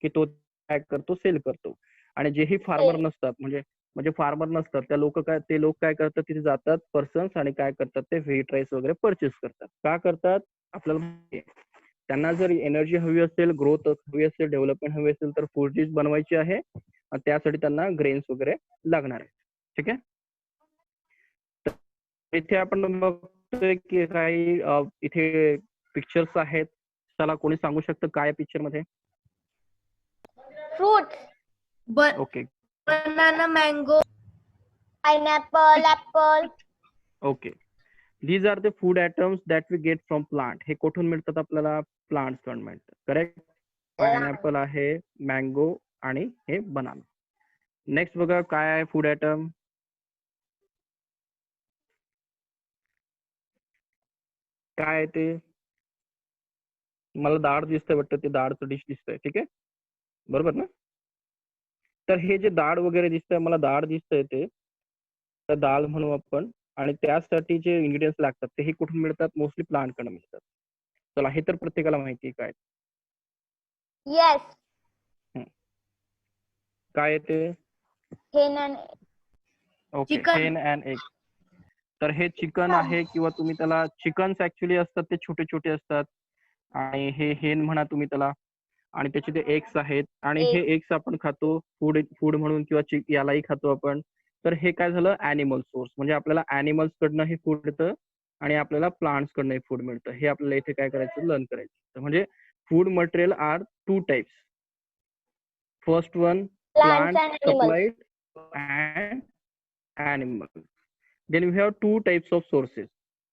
की तो काय करतो, सेल करतो. आणि जेही फार्मर नसतात, म्हणजे फार्मर नसतात त्या लोक काय करतात, तिथे जातात पर्सन्स आणि काय करतात, ते व्हीट राईस वगैरे परचेस करतात. का करतात आपल्याला माहिती आहे. त्यांना जर एनर्जी हवी असेल, ग्रोथ हवी असेल, डेव्हलपमेंट हवी असेल, तर फूड डिश बनवायची आहे आणि त्यासाठी त्यांना ग्रेन्स वगैरे लागणार आहे. ठीक आहे, इथे आपण बघतोय की काही इथे पिक्चर्स आहेत. चला कोणी सांगू शकतं काय पिक्चर मध्ये? Fruits. Okay Banana, mango, pineapple, apple. Okay, these are the food items that we get from plant. हे कुठून मिळतात आपल्याला? प्लांट्स कडून मिळतात. करेक्ट. पायनॅपल आहे, मँगो आणि हे बनाना. नेक्स्ट बघा काय आहे फूड आयटम, काय आहे ते? मला डाळ दिसतंय वाटतं, ते डाळचं डिश दिसतंय. ठीक आहे, बरोबर ना? तर हे जे डाळ वगैरे दिसतंय, मला डाळ दिसतंय ते, तर डाळ म्हणू आपण. आणि त्यासाठी जे इन्ग्रेडियंट्स लागतात ते हे कुठून मिळतात? मोस्टली प्लांट कडून मिळतात. चला हे तर प्रत्येकाला माहिती आहे काय. Yes. काय आहे ते? Hen and ओके, हेन अँड एग. तर हे चिकन आहे, किंवा तुम्ही त्याला चिकन्स ऍक्च्युली असतात ते छोटे छोटे असतात, आणि हे हेन म्हणा तुम्ही त्याला, आणि त्याचे ते एग्स आहेत, आणि हे एग्स आपण खातो फूड फूड म्हणून, किंवा यालाही खातो आपण. तर हे काय झालं, ऍनिमल सोर्स. म्हणजे आपल्याला ऍनिमल्स कडनं हे फूड मिळतं आणि आपल्याला प्लांट्स कडनं हे फूड मिळतं. हे आपल्याला इथे काय करायचं, लर्न करायचं. म्हणजे food material are two types. First one, plants plant and animals. supplied and animal. Then we have two types of sources.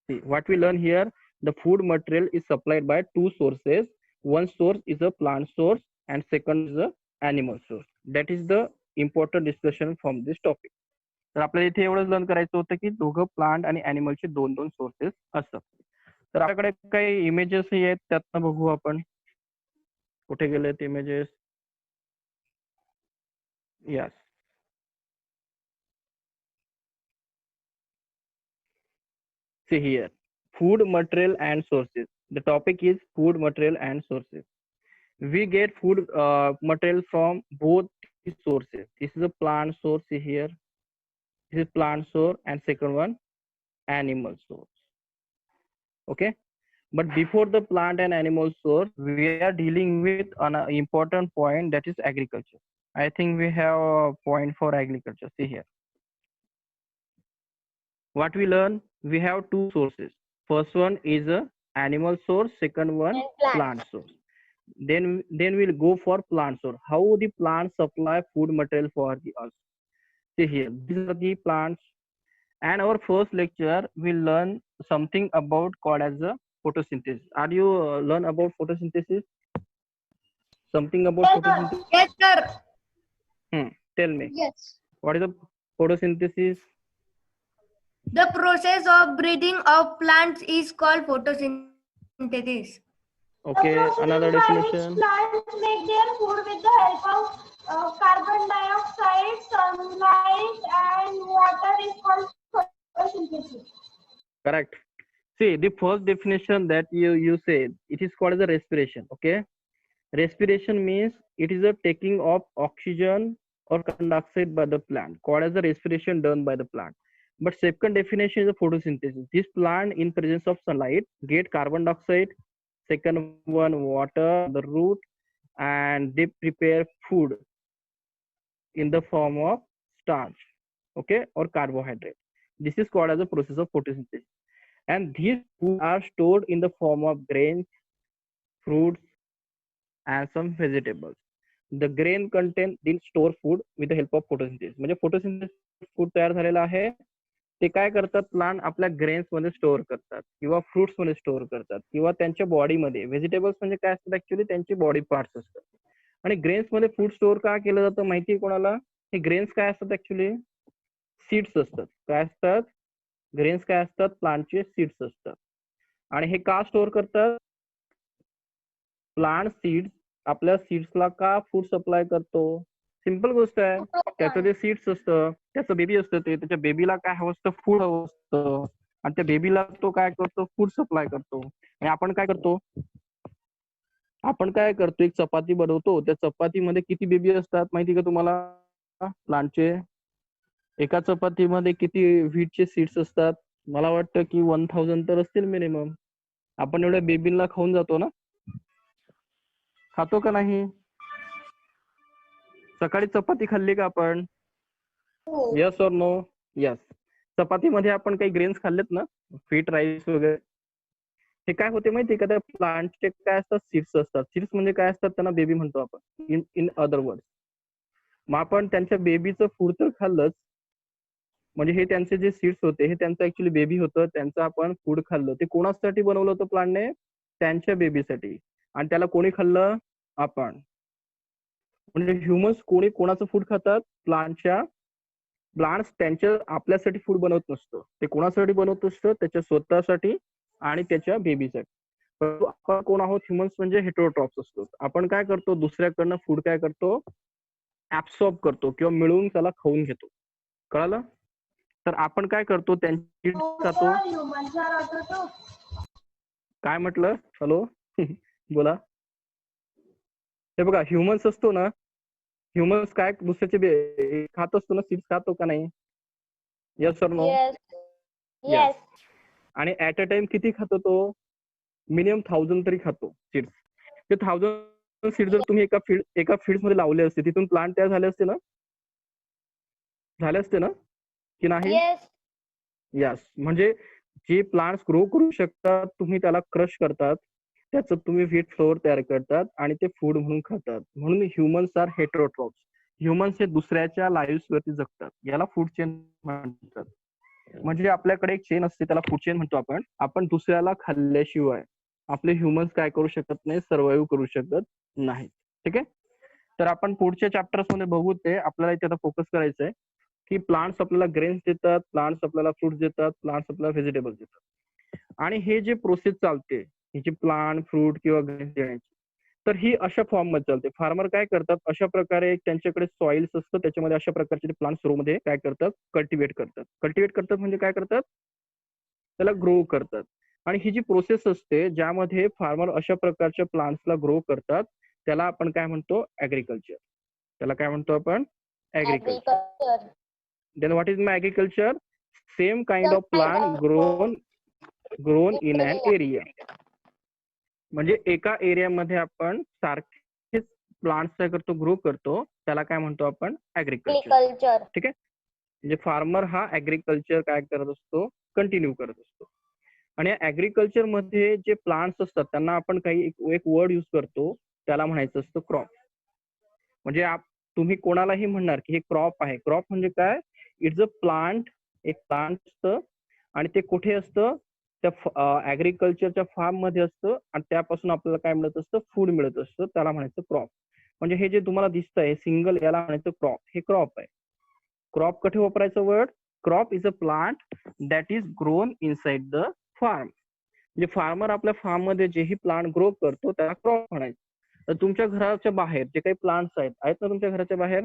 See, what we learn here, the food material is supplied by two sources. One source is a plant source and second is a animal source. That is the important discussion from this topic. तर आपल्याला इथे एवढंच learn करायचं होतं की दोघं plant आणि अॅनिमलचे दोन दोन सोर्सेस असतात. तर आपल्याकडे काही इमेजेसही आहेत, त्यातनं बघू आपण. कुठे गेलेत images? Yes, see here, food material and sources. The topic is food material and sources. We get food material from both sources. This is a plant source here. This is plant source, and second one animal source. Okay, but before the plant and animal source, we are dealing with an important point, that is agriculture. I think we have a point for agriculture. See here, what we learn, we have two sources. First one is a animal source, second one And plants. plant source. Then we'll go for plant source. How the plants supply food material for the earth. See here, these are the plants. And our first lecture we'll learn something about called as a photosynthesis. Are you learn about photosynthesis? Something about photosynthesis? Yes, sir. Tell me, Yes. what is the photosynthesis? The process of breathing of plants is called photosynthesis. Okay, another definition. Plants make their food with the help of carbon dioxide, sunlight, and water is called photosynthesis. Correct. See, the first definition that you said, it is called as a respiration. Okay, respiration means it is a taking of oxygen or carbon dioxide by the plant, called as a respiration done by the plant. But second definition is a photosynthesis. This plant in presence of sunlight get carbon dioxide, second one water, the root, and they prepare food in the form of starch, okay, or carbohydrate. This is called as a process of photosynthesis. And these food are stored in the form of grains, fruits, and some vegetables. The grain contain दिन store food with the help of photosynthesis. म्हणजे photosynthesis food तयार झालेला आहे ते काय करतात, plant आपल्या grains मध्ये स्टोअर करतात किंवा फ्रुट्स मध्ये स्टोअर करतात किंवा त्यांच्या बॉडीमध्ये. व्हेजिटेबल्स म्हणजे काय असतात ऍक्च्युली, त्यांचे बॉडी पार्ट्स असतात. आणि ग्रेन्स मध्ये फूड स्टोअर का केलं जातं माहितीये कोणाला? हे ग्रेन्स काय असतात ऍक्च्युली? सीड्स असतात. काय असतात? ग्रेन्स काय असतात? प्लांटचे सीड्स असतात. आणि हे का स्टोअर करतात? प्लांट सीड्स आपल्या सीड्सला का फूड सप्लाय करतो? सिंपल गोष्ट आहे. त्याचं जे सीड्स असतं, त्याचं बेबी असतं, ते त्याच्या बेबीला काय हवं असतं? फूड हवं असतं. आणि त्या बेबीला तो काय करतो? फूड सप्लाय करतो. आणि आपण काय करतो? आपण काय करतो? एक चपाती बनवतो. त्या चपातीमध्ये किती बेबी असतात माहिती का तुम्हाला? प्लांटचे एका चपातीमध्ये किती व्हीटचे सीड्स असतात? मला वाटतं की 1000 तर असतील मिनिमम. आपण एवढ्या बेबीला खाऊन जातो ना? खातो का नाही? सकाळी चपाती खाल्ली का आपण? यस और नो? यस. चपातीमध्ये आपण काही ग्रेन्स खाल्लेत ना, व्हीट राईस वगैरे. हे काय होते माहितीये का, त्या प्लांटचे काय असतात? सीड्स असतात. सीड्स म्हणजे काय असतात? त्यांना बेबी म्हणतो आपण, इन अदर वर्ड. मग आपण त्यांच्या बेबीचं फूड तर खाल्लंच, म्हणजे हे त्यांचे जे सीड्स होते हे त्यांचं ऍक्च्युली बेबी होतं, त्यांचं आपण फूड खाल्लं. ते कोणासाठी बनवलं होतं प्लांटने? त्यांच्या बेबीसाठी. आणि त्याला कोणी खाल्लं? आपण. म्हणजे ह्युमन्स कोणी कोणाचं फूड खातात? प्लांटच्या. प्लांट्स त्यांच्या आपल्यासाठी फूड बनवत नसतं, ते कोणासाठी बनवत असतं? त्याच्या स्वतःसाठी आणि त्याच्या बेबीसाठी. परंतु आपण कोण आहोत? ह्युमन्स म्हणजे हेटेरोट्रॉप्स असतो. आपण काय करतो? दुसऱ्याकडनं फूड काय करतो? ऍब्सॉर्ब करतो किंवा मिळवून त्याला खाऊन घेतो. कळालं? तर आपण काय करतो? त्यांची खातो. काय म्हटलं? हॅलो? बोला. हे बघा, ह्युमन्स असतो ना, ह्युमन्स काय दुसऱ्याचे खात असतो ना, सीड्स खातो का नाही? यस और नो? येस. आणि ऍट अ टाइम किती खातो तो? मिनिमम 1000 तरी खातो सीड्स. ते 1000 सीड जर तुम्ही एका फील्ड मध्ये लावले असते, तिथून प्लांट तयार झाले असते ना? झाले असते ना की नाही? येस. यस. म्हणजे जे प्लांट्स ग्रो करू शकतात, तुम्ही त्याला क्रश करतात, त्याचं तुम्ही व्हीट फ्लोअर तयार करतात आणि ते फूड म्हणून खातात. म्हणून ह्युमन्स आर हेटेरोट्रॉप्स. ह्युमन्स हे दुसऱ्याच्या लाईव्स वरती जगतात. याला फूड चेन म्हणतात. म्हणजे आपल्याकडे एक चेन असते, त्याला फूड चेन म्हणतो आपण. आपण दुसऱ्याला खाल्ल्याशिवाय आपले ह्युमन्स काय करू शकत नाही? सर्व्हाइव्ह करू शकत नाही. ठीक आहे? तर आपण पुढच्या चॅप्टर्स मध्ये बघू. ते आपल्याला इथे आता फोकस करायचं आहे की प्लांट्स आपल्याला ग्रेन्स देतात, प्लांट्स आपल्याला फ्रुट्स देतात, प्लांट्स आपल्याला व्हेजिटेबल्स देतात. आणि हे जे प्रोसेस चालते, ही जी प्लांट, फ्रूट किंवा ग्रेन्स देण्याची, तर ही अशा फॉर्म मध्ये चालते. फार्मर काय करतात? अशा प्रकारे त्यांच्याकडे सॉइल्स असतं, त्याच्यामध्ये अशा प्रकारचे प्लांट्स रो मध्ये काय करतात? कल्टिवेट करतात. कल्टिवेट करतात म्हणजे काय करतात? त्याला ग्रो करतात. आणि ही जी प्रोसेस असते, ज्यामध्ये फार्मर अशा प्रकारच्या प्लांट्सला ग्रो करतात, त्याला आपण काय म्हणतो? ऍग्रिकल्चर. त्याला काय म्हणतो आपण? Agriculture. Then what is my agriculture? Same kind of plant grown in an area. म्हणजे एका एरियामध्ये आपण सारखेच प्लांट्स काय करतो? ग्रो करतो. त्याला काय म्हणतो आपण? ऍग्रिकल्चर. ठीक आहे? म्हणजे फार्मर हा ऍग्रिकल्चर काय करत असतो? कंटिन्यू करत असतो. आणि ऍग्रिकल्चर मध्ये जे प्लांट्स असतात, त्यांना आपण काही एक वर्ड युज करतो, त्याला म्हणायचं असतं क्रॉप. म्हणजे तुम्ही कोणालाही म्हणणार की हे क्रॉप आहे. क्रॉप म्हणजे काय? It's a plant. एक प्लांट असतं आणि ते कुठे असतं? त्या ऍग्रिकल्चरच्या फार्म मध्ये असतं आणि त्यापासून आपल्याला काय मिळत असतं? फूड मिळत असतं. त्याला म्हणायचं क्रॉप. म्हणजे हे जे तुम्हाला दिसतंय सिंगल, याला म्हणायचं क्रॉप. हे क्रॉप आहे. क्रॉप कुठे वापरायचं word? Crop is a plant that is grown inside the farm. म्हणजे फार्मर आपल्या फार्म मध्ये जेही प्लांट ग्रो करतो त्याला क्रॉप म्हणायचं. तर तुमच्या घराच्या बाहेर जे काही प्लांट्स आहेत ना, तुमच्या घराच्या बाहेर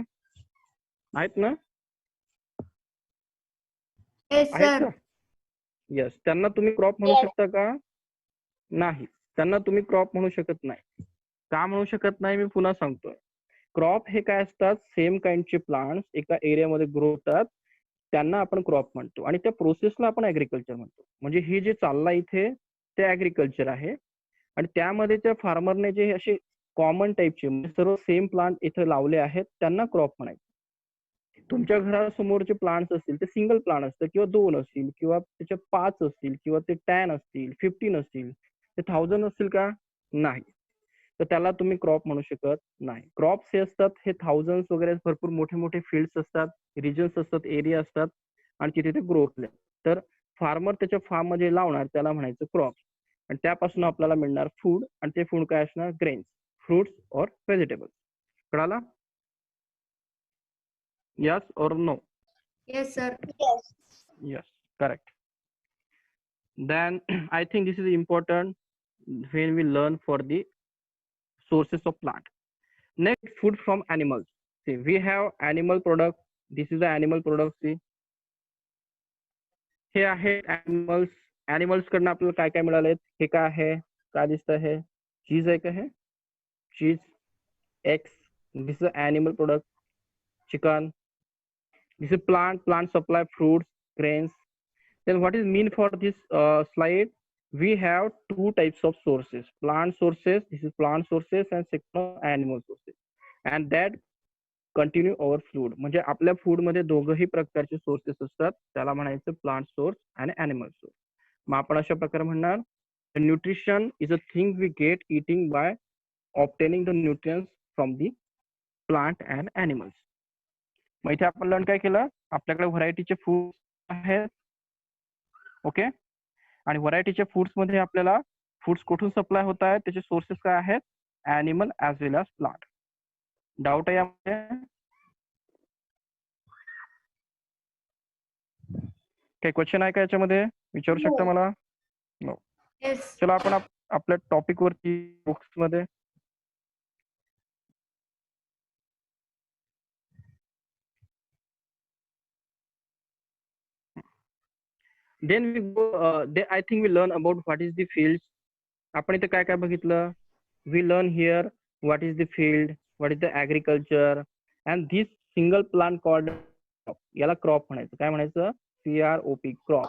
आहेत ना? आहेत का? यस. त्यांना तुम्ही क्रॉप म्हणू शकता का? नाही. त्यांना तुम्ही क्रॉप म्हणू शकत नाही. का म्हणू शकत नाही? मी पुन्हा सांगतोय. क्रॉप हे काय असतात? सेम काइंडचे प्लांट्स एका एरियामध्ये ग्रो होतात, त्यांना आपण क्रॉप म्हणतो. आणि त्या प्रोसेसला आपण ऍग्रिकल्चर म्हणतो. म्हणजे हे जे चाललंय इथे ते ऍग्रिकल्चर आहे. आणि त्यामध्ये त्या फार्मरने जे असे कॉमन टाईपचे म्हणजे सर्व सेम प्लांट इथे लावले आहेत, त्यांना क्रॉप म्हणायचं. तुमच्या घरासमोर जे प्लांट्स असतील ते सिंगल प्लांट असतं, किंवा 2 असतील, किंवा त्याच्या 5 असतील, किंवा ते 10 असतील, 15 असतील, ते 1000 असतील का? नाही. तर त्याला तुम्ही क्रॉप म्हणू शकत नाही. क्रॉप्स हे असतात, हे थाउजंड्स वगैरे भरपूर मोठे मोठे फील्ड्स असतात, रिजन्स असतात, एरिया असतात आणि तिथे ते ग्रो होतात. तर फार्मर त्याच्या फार्म मध्ये लावणार त्याला म्हणायचं क्रॉप, आणि त्यापासून आपल्याला मिळणार फूड, आणि ते फूड काय असणार? ग्रेन्स, फ्रुट्स और व्हेजिटेबल्स. कळाला? यस और no? Yes, sir. Yes. Yes, correct. Then I think this is important when we learn for the sources of plant. Next, food from animals. See, we have animal product. This is the animal product. See, हे आहे animals. Animals कडनं आपल्याला काय काय मिळाले? हे काय आहे? काय दिसतं आहे? चीज आहे का? हे चीज, eggs. This is animal product. Chicken. This is plant. Plant supply fruits, grains. Then what is mean for this slide? We have two types of sources: plant sources. This is plant sources, and second animal sources. And that continue our food. म्हणजे आपल्या food मध्ये दोघही प्रकारचे sources असतात, त्याला म्हणायचं plant source आणि animal source. मग आपण अशा प्रकारे म्हणणार nutrition is a thing we get eating by obtaining the nutrients from the plant and animals. मग इथे आपण लर्न काय केलं? आपल्याकडे व्हरायटीचे फूड आहेत. ओके, आणि व्हरायटीच्या फूड्स मध्ये आपल्याला फूड्स कुठून सप्लाय होत आहेत, त्याचे सोर्सेस काय आहेत? ॲनिमल ॲज वेल ॲज प्लांट. डाऊट आहे यामध्ये? काही क्वेश्चन आहे का याच्यामध्ये? विचारू शकता मला? नो. Yes. चला आपण आपल्या टॉपिक वरती बुक्स मध्ये. Then we go. I think we learn about what is the fields. आपण इथे काय काय बघितलं? We learn here what is the field, what is the agriculture, and this single plant called crop. याला crop म्हणायचं. काय म्हणायचं? CROP, crop.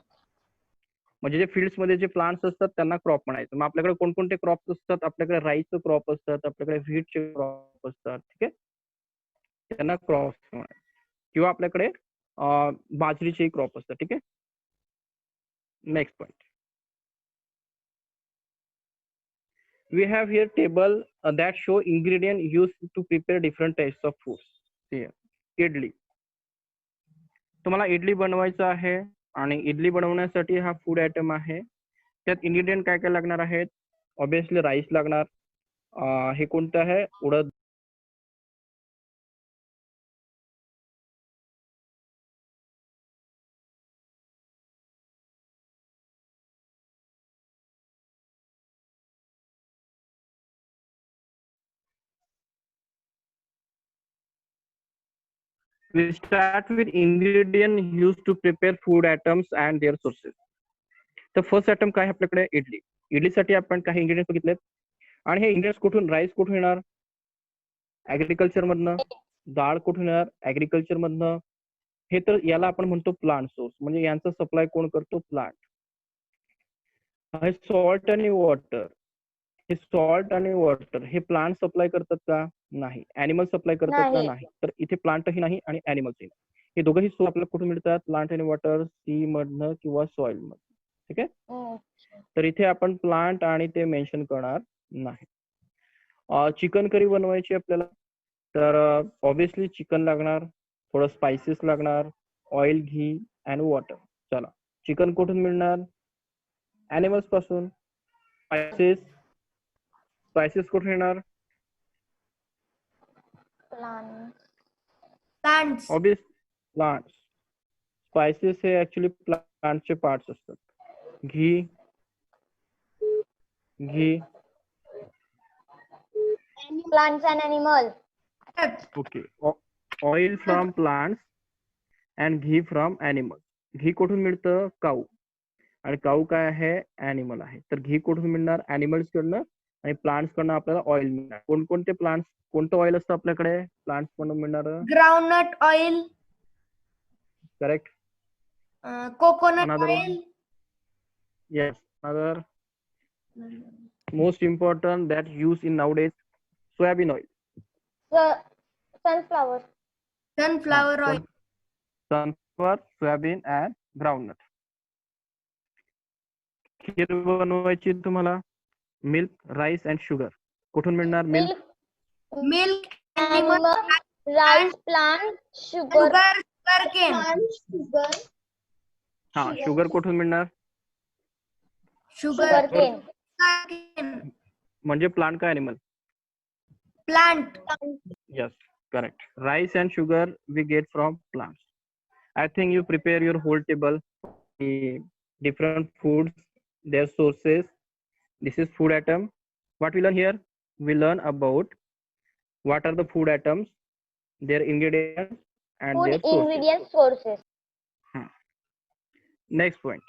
म्हणजे जे फील्ड्स मध्ये जे प्लांट्स असतात त्यांना क्रॉप म्हणायचं. मग आपल्याकडे कोणकोणते क्रॉप्स असतात? आपल्याकडे राईसचे क्रॉप असतात, आपल्याकडे व्हीटचे क्रॉप असतात. ठीक आहे, त्यांना क्रॉप्स म्हणायचं. किंवा आपल्याकडे बाजरीचे क्रॉप असतात. ठीक आहे. Next point. We have here table that show ingredient used to prepare different types of foods. Here, idli. तुम्हाला इडली बनवायचं आहे आणि इडली बनवण्यासाठी हा फूड आयटम आहे. त्यात इन्ग्रेडियंट काय काय लागणार आहेत? ऑब्विसली राईस लागणार. हे कोणतं आहे? उडद. We start with ingredient used to prepare food items and their sources. तर फर्स्ट आयटम काय आहे आपल्याकडे? इडली. इडलीसाठी आपण काही इंग्रेडियंट बघितलेत, आणि हे इंग्रेडियंट्स कुठून? राईस कुठून येणार? ऍग्रिकल्चर मधनं. डाळ कुठून येणार? ऍग्रिकल्चर मधनं. हे तर याला आपण म्हणतो प्लांट सोर्स. म्हणजे यांचा सप्लाय कोण करतो? प्लांट. सॉल्ट आणि वॉटर. हे सॉल्ट आणि वॉटर हे प्लांट सप्लाय करतात का? नाही. ॲनिमल सप्लाय करतात का? नाही. तर इथे प्लांटही नाही आणि ॲनिमल्सही नाही. हे दोघंही सोर्स आपल्याला कुठून मिळतात? प्लांट आणि वॉटर, सी मधनं किंवा सॉइल मधनं. ठीक आहे. तर इथे आपण प्लांट आणि ते मेन्शन करणार नाही. चिकन करी बनवायची आपल्याला, तर ऑब्विसली चिकन लागणार, थोडं स्पायसेस लागणार, ऑइल, घी अँड वॉटर. चला, चिकन कुठून मिळणार? ॲनिमल्स पासून. स्पायसेस कुठून येणार? Plants. Obvious plants. स्पायसेस हे ऍक्च्युली प्लांटचे पार्ट्स असतात. घी. Plants and animals. ओके. Oil from plants and ghee from animals. घी कुठून मिळतं? काऊ. आणि काऊ काय आहे? ॲनिमल आहे. तर घी कुठून मिळणार? ॲनिमल्स कडनं. आणि प्लांट्स कडनं आपल्याला ऑइल मिळणार. कोणकोणते प्लांट्स, कोणतं ऑइल असतं आपल्याकडे प्लांट्स कडून मिळणार? Groundnut oil. Correct. Coconut Another one? oil. Yes. Another most important that used in nowadays, soybean oil. Sunflower. Sunflower oil. Sunflower, soybean and groundnut. खीर बनवायची तुम्हाला, मिल्क, राईस अँड शुगर. कुठून मिळणार? Milk. Milk. Animal. Rice, plant, sugar. Sugarcane. Plant, sugar. हा, sugar कुठून मिळणार? Sugar Sugarcane. म्हणजे plant का animal? plant. Yes, correct. Rice and sugar we get from plants. I think you prepare your whole table, the different foods, their sources. This is food atom. What we learn here? We learn about what are the food atoms, their ingredients, and Food their sources. ingredient sources. Next point.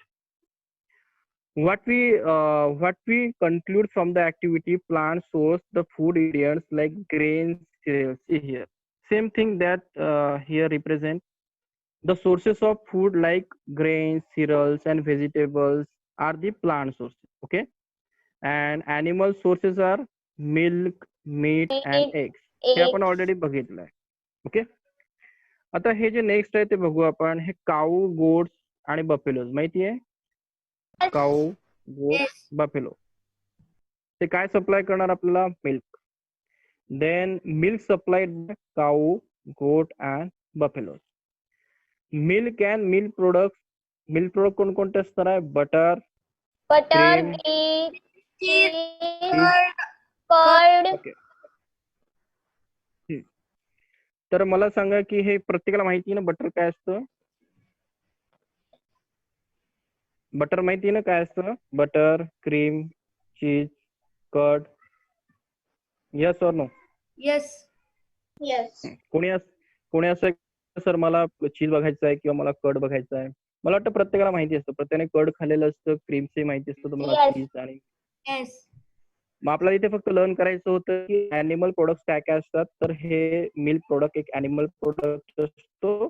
What we conclude from the activity, plant source the food ingredients like grains, cereals. See here, same thing that here represent the sources of food like grains, cereals, and vegetables are the plant sources. Okay, and animal sources are milk, meat, and Meat, eggs. हे आपण eggs. Already बघितलंय. Okay, आता हे जे next आहे ते बघू आपण. हे काऊ, गोट्स आणि बफेलोज माहिती आहे? काऊ, गोट, Yes. बफेलो ते काय सप्लाय करणार आपल्याला? Milk. Then milk supplied by cow, goat and buffalo. Milk and milk product कोणकोणते असणार आहे? Butter, Butter, cream, ghee, Cheese, cheese, curd, curd. Okay. तर मला सांगा की हे प्रत्येकाला माहिती आहे ना बटर काय असतं? बटर माहिती आहे ना काय असतं? बटर, क्रीम, चीज, कर्ड. यस और नो? yes. Yes. कोणी असं सर मला चीज बघायचं आहे किंवा मला कर्ड बघायचं आहे. मला वाटतं प्रत्येकाला माहिती असतं, प्रत्येकाने कर्ड खाल्लेलं असतं, क्रीमचे माहिती असतं तुम्हाला, Yes. चीज. आणि Yes. मग आपल्याला इथे फक्त लर्न करायचं होतं की ॲनिमल प्रोडक्ट्स काय काय असतात. तर हे मिल्क प्रोडक्ट एक ॲनिमल प्रोडक्ट असतो,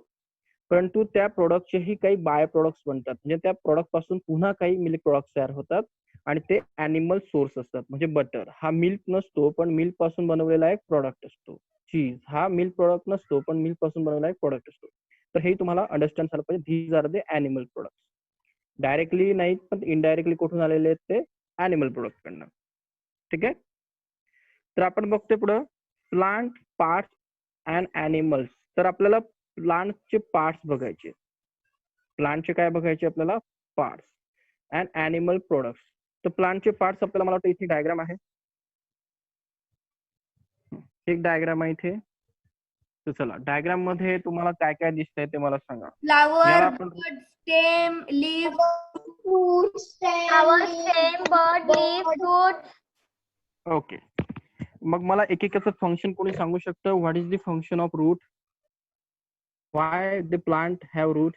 परंतु त्या प्रोडक्टचेही काही बाय प्रोडक्ट्स बनतात. म्हणजे त्या प्रोडक्ट पासून पुन्हा काही मिल्क प्रोडक्ट्स तयार होतात आणि ते ॲनिमल सोर्स असतात. म्हणजे बटर हा मिल्क नसतो, पण मिल्क पासून बनवलेला एक प्रोडक्ट असतो. चीज हा मिल्क प्रोडक्ट नसतो, पण मिल्क पासून बनवलेला एक प्रोडक्ट असतो. तर हे तुम्हाला अंडरस्टँड झालं पाहिजे. These are the animal products. Directly नाही, पण इनडायरेक्टली कुठून आलेले आहेत ते? ॲनिमल प्रोडक्ट कडनं. ठीक आहे. तर आपण बघतोय पुढं प्लांट पार्ट्स अँड ॲनिमल्स. तर आपल्याला प्लांटचे पार्ट्स बघायचे. प्लांटचे काय बघायचे आपल्याला? Parts and animal products. तर प्लांटचे पार्ट्स आपल्याला, मला वाटतं इथे डायग्राम आहे, एक डायग्राम आहे इथे. तर चला डायग्राम मध्ये तुम्हाला काय काय दिसतंय ते मला सांगा. Flower, याला आपण bud, stem, leaf. Food, Our stem, bud, leaf, fruit. ओके. मग मला एक एकाचं फंक्शन कोणी सांगू शकतं? What is the function of root? Why the plant have root?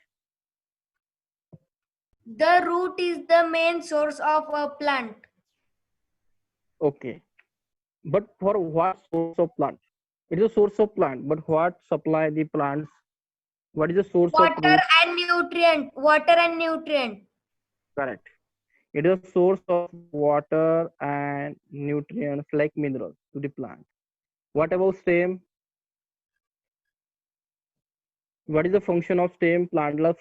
The root is the main source of a plant. Okay. But for what source of plant? It is a source of plant, but what supply the plants? What is the source of Water root? and nutrient. Water and nutrient. Correct. It is a source of water and nutrients like minerals to the plant. What about stem? What is the function of stem? Plant ला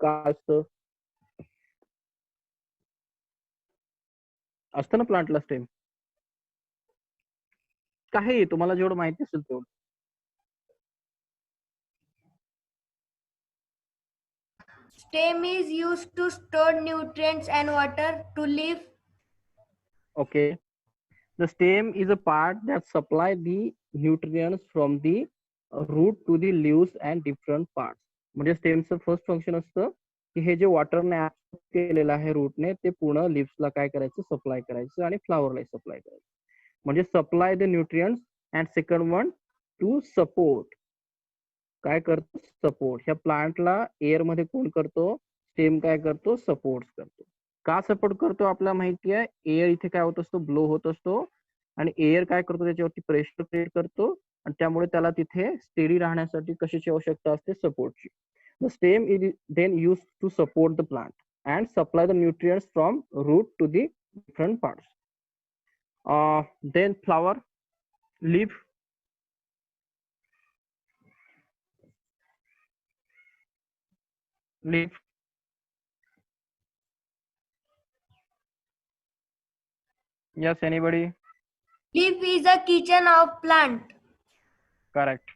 काय असतं? असतं ना प्लांटला stem? काही तुम्हाला जेवढं माहिती असेल तेवढं. Stem is used to store nutrients and water to leaf. Okay. The stem is a part that supply the nutrients from the root to the leaves and different parts. म्हणजे स्टेमचं फर्स्ट फंक्शन असतं की हे जे वॉटरने absorb केलेलं आहे रूटने ते पूर्ण लिव्सला काय करायचं? सप्लाय करायचं आणि फ्लावरला सप्लाय करायचं. म्हणजे supply the nutrients. And second one two support. काय करतो? सपोर्ट. ह्या प्लांटला एअर मध्ये कोण करतो? स्टेम काय करतो? सपोर्ट करतो. का सपोर्ट करतो? आपल्याला माहिती आहे एअर इथे काय होत असतो? ब्लो होत असतो आणि एअर काय करतो? त्याच्यावरती प्रेशर क्रिएट करतो आणि त्यामुळे त्याला तिथे स्टेडी राहण्यासाठी कशाची आवश्यकता असते? सपोर्टची. The stem is then use to support the plant and supply the nutrients from root to the different parts. Then flower, leaf, leaf. Yes, anybody? Leaf is a kitchen of plant. Correct.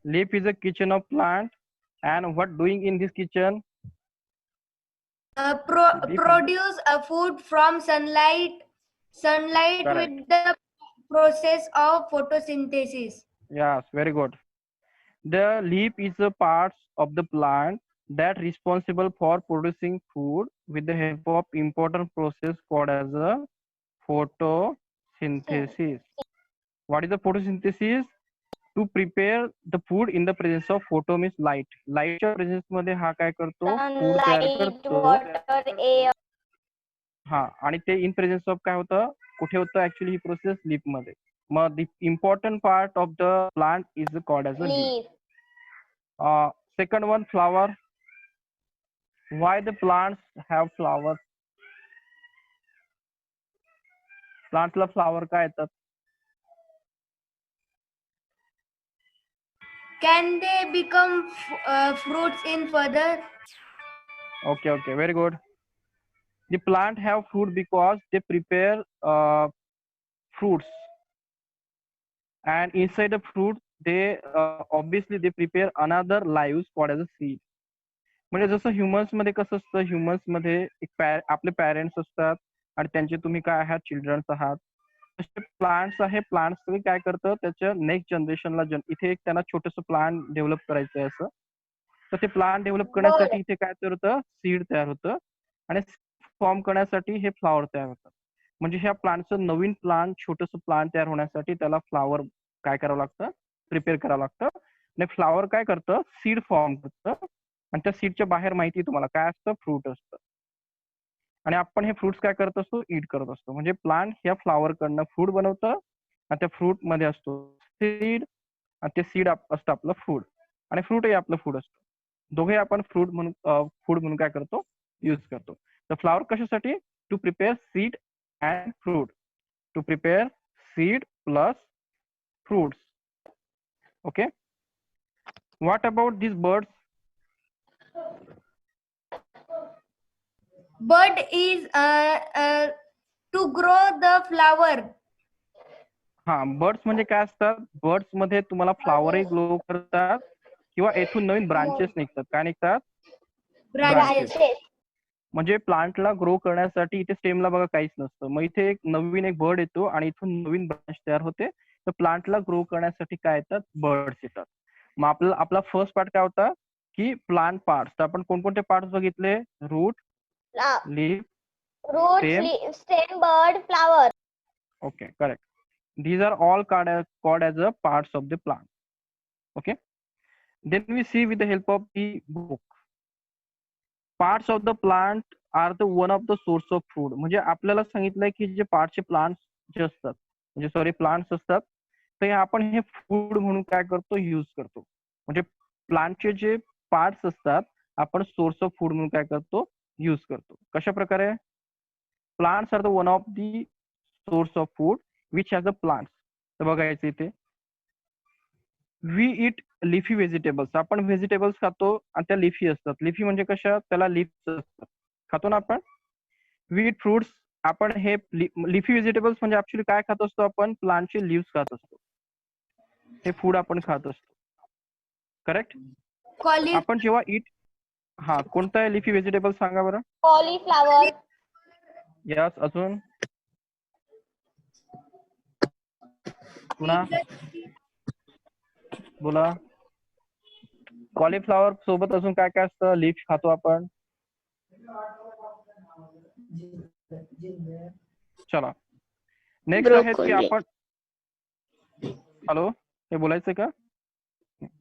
Leaf is a kitchen of plant. And what doing in this kitchen? produce a food from sunlight Correct. with the process of photosynthesis. Yes, very good. The leaf is a part of the plant that responsible for producing food with the help of important process called as a photosynthesis. What is the photosynthesis? To prepare the food in the presence of photo means light. Lightच्या presence मध्ये हा काय करतो? Food तयार Sunlight, करतो. water, air. हा, आणि ते इन प्रेझेन्स ऑफ काय होतं? कुठे होतं ऍक्च्युअली ही प्रोसेस लीफ मध्ये. मग the important part of the plant is called as a leaf. Leaf. Second one, flower. Why the plants have flowers? प्लांटला फ्लावर काय येतात? Can they become fruits in further? Okay, very good. The plant have fruit because they prepare fruits, and inside the fruit they obviously they prepare another lives called as a seed. म्हणजे जसं humans मध्ये कसं असतं, humans मध्ये एक आपले parents असतात आणि त्यांचे तुम्ही काय आहात, चिल्ड्रन्स आहात. तसे प्लांट्स आहे, प्लांट्स तुम्ही काय करतं त्याच्या नेक्स्ट जनरेशनला इथे एक त्यांना छोटस प्लांट डेव्हलप करायचं आहे असं. तर ते प्लांट डेव्हलप करण्यासाठी इथे काय तयार होतं, सीड तयार होतं, आणि फॉर्म करण्यासाठी हे फ्लॉवर तयार होतं. म्हणजे ह्या प्लांटचं नवीन प्लांट, छोटस प्लांट तयार होण्यासाठी त्याला फ्लॉवर काय करावं लागतं, प्रिपेअर करावं लागतं. आणि फ्लॉवर काय करतं, सीड फॉर्म करतं, आणि त्या सीडच्या बाहेर माहिती तुम्हाला काय असतं, फ्रूट असतं. आणि आपण हे फ्रुट्स काय करत असतो, ईट करत असतो. म्हणजे प्लांट ह्या फ्लॉवर कडनं फ्रूट बनवतं, आणि त्या फ्रूट मध्ये असतो सीड, आणि ते सीड असतं आपलं फूड, आणि फ्रूट हे आपलं फूड असतं. दोघे आपण फ्रूट म्हणून फूड म्हणून काय करतो, यूज करतो. तर फ्लॉवर कशासाठी? To prepare seed and fruit. To prepare seed plus fruits. Okay. What about this buds? Bud is to grow the flower. हा, बर्ड्स म्हणजे काय असतात? बर्ड्स मध्ये तुम्हाला फ्लॉवरही ग्रो करतात, किंवा येथून नवीन ब्रांचेस निघतात. काय निघतात? Branches. म्हणजे प्लांटला ग्रो करण्यासाठी इथे स्टेमला बघा काहीच नसतं. मग इथे एक नवीन बर्ड येतो आणि इथून नवीन ब्रांच तयार होते. तर प्लांटला ग्रो करण्यासाठी काय येतात? बर्ड्स येतात. मग आपला फर्स्ट पार्ट काय होता की प्लांट पार्ट्स. तर आपण कोणकोणते पार्ट्स बघितले? Root, leaf, Root, stem. stem, bud, flower. Okay, correct. These are all called as a parts of the plant. Okay. Then we see with the help of the book. Parts of the plant are the one of the source of food. म्हणजे आपल्याला सांगितलंय की जे पार्टचे plants जे असतात, म्हणजे sorry plants असतात, तर आपण हे फूड म्हणून काय करतो, यूज करतो. म्हणजे प्लांटचे जे पार्ट्स असतात आपण सोर्स ऑफ फूड म्हणून काय करतो, यूज करतो. कशा प्रकारे? Plants are the one of the source of food which has a plants. तर बघायचं इथे वी इट लिफी व्हेजिटेबल्स. आपण व्हेजिटेबल्स खातो आणि त्या लिफी असतात. लिफी म्हणजे कशा? त्याला लिफ्स असतात, खातो ना आपण. We eat fruits. आपण हे लिफी व्हेजिटेबल्स म्हणजे ऍक्च्युली काय खात असतो आपण? प्लांटचे लिव्स खात असतो. हे फूड आपण खात असतो. करेक्ट. आपण जेव्हा इट, हा कोणता आहे लिफी व्हेजिटेबल सांगा बरं? Cauliflower. यस. अजून पुन्हा बोला. कॉलीफ्लॉवर सोबत अजून काय काय असतं? लीफ खातो आपण. चला नेक्स्ट आहे की आपण, हॅलो हे बोलायचंय का?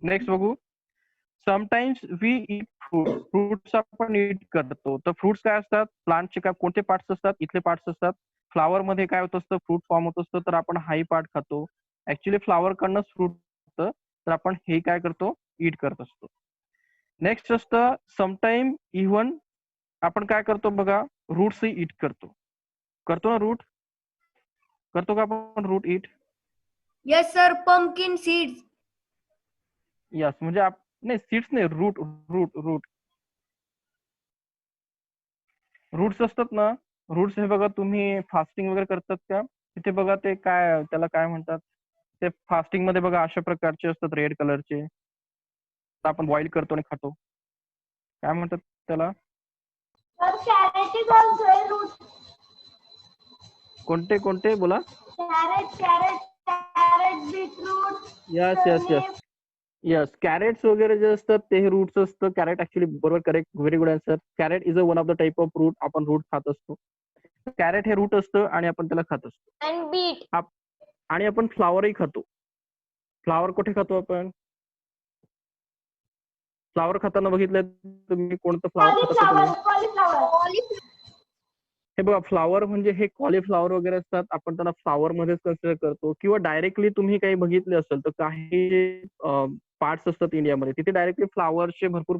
नेक्स्ट बघू. Sometimes we eat fruit. Fruits आपण इट करतो. तर फ्रुट्स काय असतात? प्लांटचे काय कोणते पार्ट्स असतात? इथले पार्ट्स असतात. फ्लावर मध्ये काय होत असतं? फ्रूट फॉर्म होत असतं, तर आपण हाई पार्ट खातो. ऍक्च्युली फ्लावर कडनंच फ्रूट होतं, तर आपण हे काय करतो? इट करत असतो. नेक्स्ट असतं समटाइम इव्हन आपण काय करतो बघा, रूट्स इट करतो. करतो ना रूट? करतो का आपण root eat? Yes sir, pumpkin seeds. Yes. म्हणजे नाही सीड्स नाही, रूट रूट रूट रूट्स असतात ना. रूट्स हे बघा, तुम्ही फास्टिंग वगैरे करतात का? तिथे बघा ते काय त्याला काय म्हणतात, ते फास्टिंग मध्ये बघा अशा प्रकारचे असतात, रेड कलरचे. आपण बॉईल करतो आणि खातो. काय म्हणतात त्याला? Sir, carrot is also a root. कोणते कोणते बोला. Carrot, beetroot, yes yes yes turnip. Yes, carrots वगैरे जे असतात ते हे रूट्स असतं. कॅरेट ऍक्च्युली बरोबर, correct, very good answer. Carrot is a one of the type of root. आपण रूट खात असतो. कॅरेट हे रूट असतं आणि आपण त्याला खात असतो. And beet. आणि आपण फ्लावरही खातो. फ्लावर कुठे खातो आपण? फ्लावर खाताना बघितलंय तुम्ही कोणतं फ्लावर खाता तुम्ही? Cauliflower. हे बघा, फ्लावर म्हणजे हे कॉलीफ्लावर वगैरे असतात, आपण त्यांना फ्लावर मध्येच कन्सिडर करतो. किंवा डायरेक्टली तुम्ही काही बघितले असेल तर काही पार्ट्स असतात इंडियामध्ये, तिथे डायरेक्टली फ्लावरचे भरपूर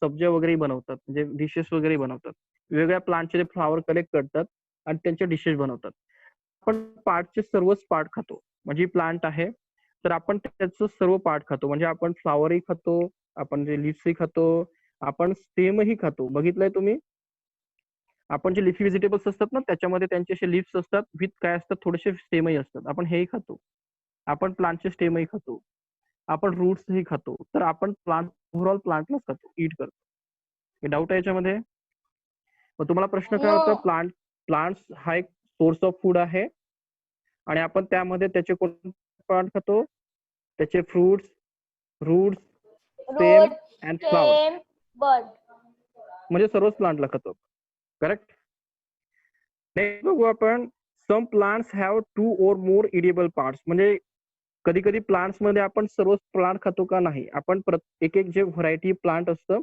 सब्ज्या वगैरे बनवतात, म्हणजे डिशेस वगैरे बनवतात. वेगवेगळ्या प्लांटचे फ्लावर कलेक्ट करतात आणि त्यांच्या डिशेस बनवतात. आपण पार्टचे सर्वच पार्ट खातो. म्हणजे प्लांट आहे तर आपण त्याचं सर्व पार्ट खातो. म्हणजे आपण फ्लावरही खातो, आपण जे लिव्सही खातो, आपण स्टेमही खातो. बघितलंय तुम्ही? आपण जे लिफी व्हेजिटेबल्स असतात ना, त्याच्यामध्ये त्यांचे असे लिव्स असतात, विथ काय असतात, थोडेसे स्टेमही असतात. आपण हेही खातो. आपण प्लांटचे स्टेमही खातो. आपण रूट्सही खातो. तर आपण प्लांट, ओव्हरऑल प्लांटलाच खातो, ईट करतो. हे डाऊट आहे याच्यामध्ये? मग तुम्हाला प्रश्न काय होता? प्लांट्स हा एक सोर्स ऑफ फूड आहे आणि आपण त्यामध्ये त्याचे कोणते प्लांट खातो? त्याचे fruits, roots, stem Root, and flower, stem, bud. म्हणजे सर्वच प्लांटला खातो. करेक्ट. नेक्स्ट बघू आपण, some plants have 2 or more edible parts. म्हणजे कधी कधी प्लांट्स मध्ये आपण सर्वच प्लांट खातो का नाही, आपण एक एक जे व्हरायटी प्लांट असतं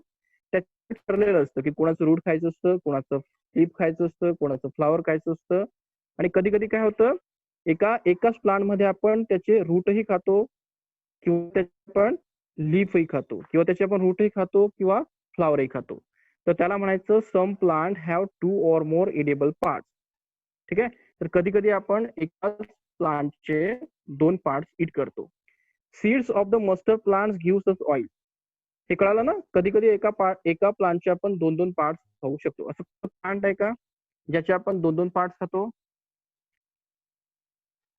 त्यात ठरलेलं असतं की कोणाचं रूट खायचं असतं, कोणाचं लीफ खायचं असतं, कोणाचं फ्लावर खायचं असतं. आणि कधी कधी काय होतं, एकाच प्लांट मध्ये आपण त्याचे रूटही खातो किंवा त्याचे आपण लीफही खातो, किंवा त्याचे आपण रूटही खातो किंवा फ्लावरही खातो. तर त्याला म्हणायचं some plant have 2 or more edible parts. ठीक आहे. तर कधी कधी आपण एकाच प्लांटचे 2 पार्ट्स ईट करतो. Seeds of the mustard plants gives us oil. हे कळालं ना? कधी कधी एका प्लांटचे आपण 2 पार्ट्स खाऊ शकतो. असं प्लांट आहे का ज्याचे आपण 2 पार्ट्स खातो?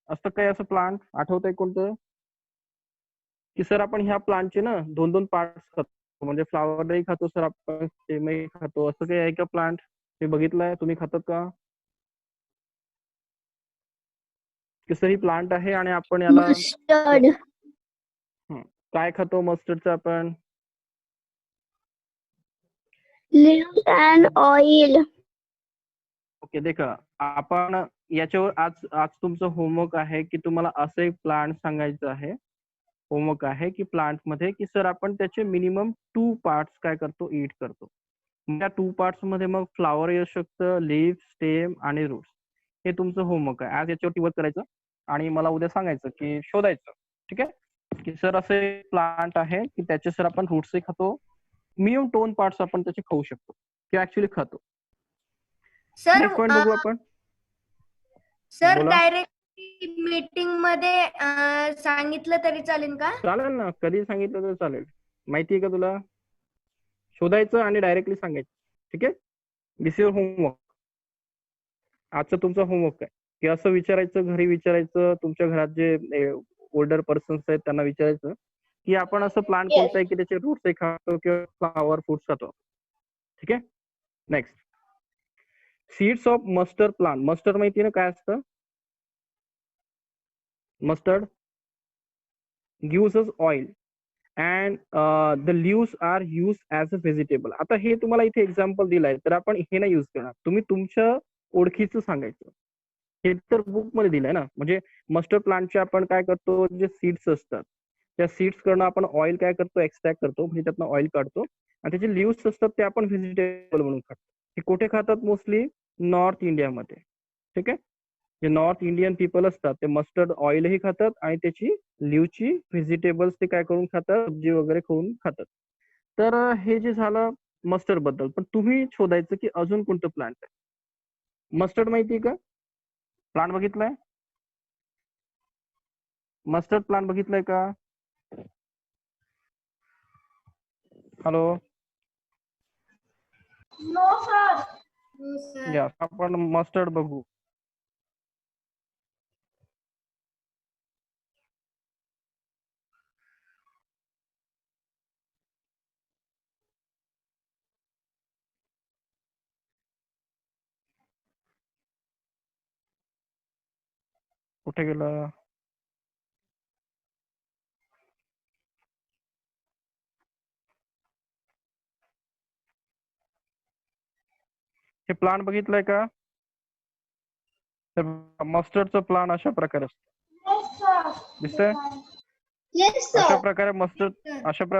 असं काय, असं प्लांट आठवतंय कोणतं? की सर आपण ह्या प्लांटचे ना 2 पार्ट्स खातो, म्हणजे फ्लावरही खातो सर, आपण स्टेमही खातो, असं काही आहे का प्लांट? हे बघितलंय तुम्ही, खातात का? की सर ही प्लांट आहे आणि आपण याला मस्टर्ड. काय खातो मस्टर्डचं आपण? Lives and oil. ओके, देखा आपण याच्यावर आज आज तुमचं होमवर्क आहे की तुम्हाला असं एक प्लांट सांगायचं आहे. होमवर्क आहे की प्लांट मध्ये की सर आपण त्याचे मिनिमम 2 पार्ट्स काय करतो, ईट करतो. त्या 2 पार्ट्स मध्ये मग फ्लावर येऊ शकतं, लीफ, स्टेम आणि रूट्स. हे तुमचं होमवर्क आहे. आज याच्यावरती वर्क करायचं आणि मला उद्या सांगायचं की शोधायचं. ठीक आहे. की सर असे प्लांट आहे की त्याचे सर आपण रूट्सही खातो, मिनिमम 2 पार्ट्स आपण त्याचे खाऊ शकतो किंवा ऍक्च्युली खातो. सर नेक्स्ट पॉईंट बघू आपण. सर बोला. डायरेक्ट मीटिंग मध्ये सांगितलं तरी चालेल का? चालेल ना, कधी सांगितलं तर चालेल. माहिती आहे का तुला? शोधायचं आणि डायरेक्टली सांगायचं. ठीक आहे. दिस युअर होमवर्क. आजचं तुमचं होमवर्क आहे की असं विचारायचं, घरी विचारायचं, तुमच्या घरात जे ओल्डर पर्सन्स आहेत त्यांना विचारायचं की आपण असं प्लांट कोणतं आहे की त्याचे रूट्स खातो किंवा फ्लावर फ्रुट्स खातो. ठीक आहे. Next, seeds of mustard plant. Mustard माहिती ना काय असतं? Mustard gives us oil and the leaves R use as a vegetable. आता हे तुम्हाला इथे एक्झाम्पल दिलंय तर आपण हे नाही यूज करणार, तुम्ही तुमच्या ओळखीचं सांगायचं. हे तर बुक मध्ये दिलंय ना. म्हणजे मस्टर्ड प्लांटचे आपण काय करतो, जे सीड्स असतात त्या सीड्स कडनं आपण ऑइल काय करतो, एक्स्ट्रॅक्ट करतो, म्हणजे त्यातनं ऑइल काढतो. आणि त्याचे लिव्स असतात ते आपण व्हेजिटेबल म्हणून खातो. हे कुठे खातात? मोस्टली नॉर्थ इंडियामध्ये. ठीक आहे. जे नॉर्थ इंडियन पीपल असतात ते मस्टर्ड ऑइलही खातात आणि त्याची लिव्हची व्हेजिटेबल्स ते काय करून खातात, सब्जी वगैरे करून खातात. तर हे जे झालं मस्टर्ड बद्दल. पण तुम्ही शोधायचं की अजून कोणतं प्लांट आहे. मस्टर्ड माहिती आहे का? प्लांट बघितलाय? मस्टर्ड प्लांट बघितलंय का? हॅलो. No, sir. हो सर. या आपण मस्टर्ड बघू. कुठे गेलं? हे प्लांट बघितलंय का? तर मस्टर्डचं प्लांट अशा प्रकारे असतं. Yes, sir. दिसतंय? Yes, अशा प्रकारे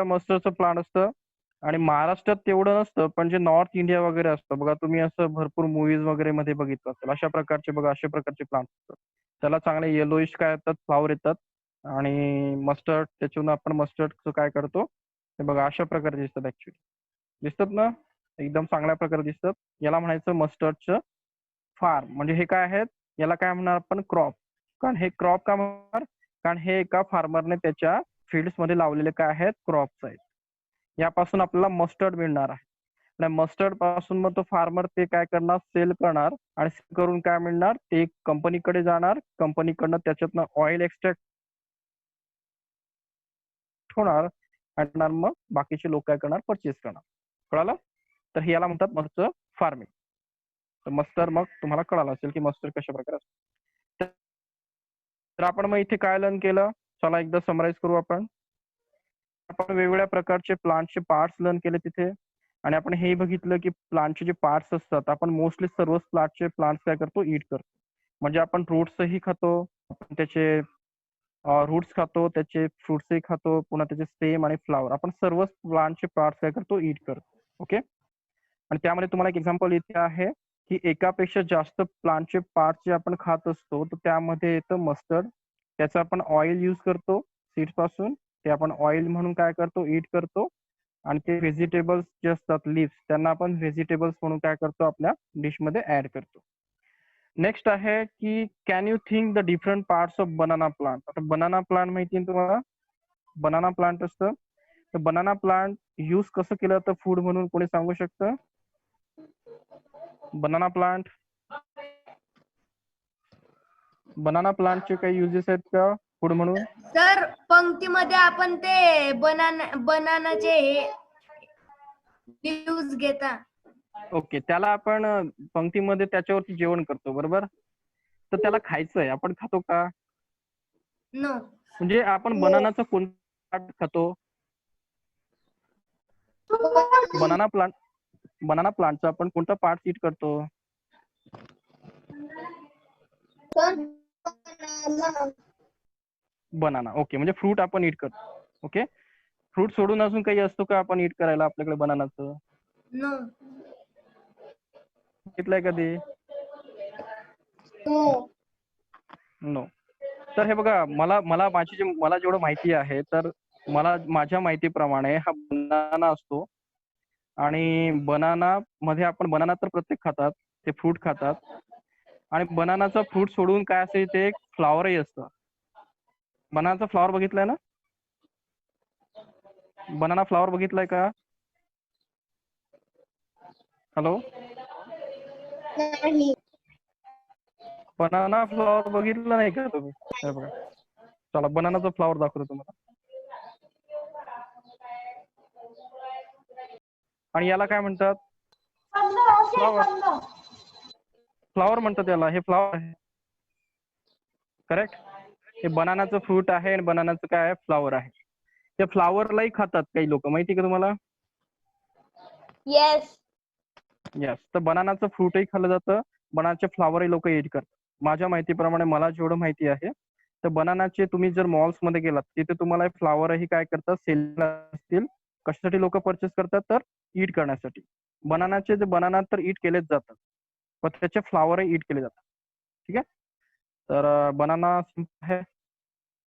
मस्टर्डचं प्लांट असतं. आणि महाराष्ट्रात तेवढं नसतं, पण जे नॉर्थ इंडिया वगैरे असतं बघा, तुम्ही असं भरपूर मूवीज वगैरे मध्ये बघितलं असेल. अशा प्रकारचे प्लांट असतात. त्याला चांगले येलोइश काय येतात, फ्लावर येतात. आणि मस्टर्ड, त्याच्यातून आपण मस्टर्डचं काय करतो ते बघा, अशा प्रकारे दिसतात. ऍक्च्युली दिसतात ना, एकदम चांगल्या प्रकारे दिसतात. याला म्हणायचं मस्टर्डचं फार्म. म्हणजे हे काय आहेत, याला काय म्हणणार आपण, क्रॉप. कारण हे क्रॉप का म्हणणार, कारण हे एका फार्मरने त्याच्या फील्ड्स मध्ये लावलेले काय आहेत, क्रॉप्स आहेत. यापासून आपल्याला मस्टर्ड मिळणार आहे. आणि मस्टर्ड पासून मग तो फार्मर ते काय करणार, सेल करणार. आणि सेल करून काय मिळणार, ते कंपनीकडे जाणार. कंपनीकडनं त्याच्यातनं ऑइल एक्स्ट्रॅक्ट होणार. आणि मग बाकीचे लोक काय करणार, परचेस करणार. कळालं? तर हे याला म्हणतात मस्टर्ड फार्मिंग. तर मस्टर्ड मग तुम्हाला कळालं असेल की मस्टर्ड कशा प्रकारे असतं. तर आपण मग इथे काय लर्न केलं, चला एकदा समराईज करू आपण. आपण वेगवेगळ्या प्रकारचे प्लांटचे पार्ट्स लर्न केले तिथे. आणि आपण हे बघितलं की प्लांटचे जे पार्ट्स असतात, आपण मोस्टली सर्वच प्लांट्स काय करतो, ईट करतो. म्हणजे आपण फ्रुट्सही खातो, आपण त्याचे रूट्स खातो, त्याचे फ्रुट्सही खातो, पुन्हा त्याचे स्टेम आणि फ्लावर, आपण सर्वच प्लांटचे पार्ट्स काय करतो, ईट करतो. ओके. आणि त्यामध्ये तुम्हाला एक एक्झाम्पल इथे आहे की एकापेक्षा जास्त प्लांटचे पार्ट्स जे आपण खात असतो, तर त्यामध्ये येतं मस्टर्ड. त्याचं आपण ऑइल यूज करतो सीड्स पासून. ते आपण ऑइल म्हणून काय करतो, ईट करतो. आणि ते व्हेजिटेबल्स जे असतात, लिव्स, त्यांना आपण व्हेजिटेबल्स म्हणून काय करतो, आपल्या डिश मध्ये ऍड करतो. नेक्स्ट आहे की can you think the different parts of banana plant. आता बनाना प्लांट माहिती आहे तुम्हाला, बनाना प्लांट असतं. तर बनाना प्लांट यूज कसं केलं जातं फूड म्हणून, कोणी सांगू शकतं? बनाना प्लांटचे काही युजेस आहेत का फूड म्हणून? सर, पंक्तीमध्ये आपण ते बनानाचे यूज घेता. ओके, त्याला आपण पंक्तीमध्ये त्याच्यावरती जेवण करतो, बरोबर. तर त्याला खायचंय, आपण खातो का? नो. म्हणजे आपण बनानाचं कोणतं पार्ट खातो? बनाना प्लांटचा आपण कोणता पार्ट ईट करतो? बनाना. ओके, म्हणजे फ्रूट आपण ईट करतो. ओके. फ्रूट सोडून अजून काही असतो का आपण ईट करायला आपल्याकडे बनानाचं? नो. घेतलंय कधी? नो. तर हे बघा, मला जेवढं माहिती आहे, तर माझ्या माहितीप्रमाणे हा बनाना असतो. आणि बनाना मध्ये आपण, बनाना तर प्रत्येक खातात, ते फ्रूट खातात. आणि बनानाचा फ्रूट सोडून काय असेल, ते एक फ्लॉवरही असतं. बनानाचा फ्लॉवर बघितलाय ना? बनाना फ्लॉवर बघितलाय का? हॅलो, बनाना फ्लॉवर बघितलं नाही का तुम्ही? हे बघा, चला बनानाचा फ्लॉवर दाखवतो तुम्हाला. आणि याला काय म्हणतात? फ्लॉवर. फ्लॉवर म्हणतात याला. हे फ्लॉवर आहे, करेक्ट. हे बनानाचं फ्रूट आहे आणि बनानाचं काय आहे, फ्लॉवर आहे. त्या फ्लॉवरलाही खातात काही लोक, माहिती का तुम्हाला? Yes. येस. तर बनानाचं फ्रूटही खाल्लं जातं, बनानाचे फ्लॉवरही लोक ईट करतात. माझ्या माहितीप्रमाणे, मला जेवढं माहिती आहे, तर बनानाचे तुम्ही जर मॉल्स मध्ये गेलात, तिथे तुम्हाला फ्लॉवरही काय करतात, सेल असतील. कशासाठी लोक परचेस करतात, तर ईट करण्यासाठी. बनाना तर ईट केलेच जातात, पण त्याचे फ्लॉवरही ईट केले जातात. ठीक आहे. तर बनाना आहे.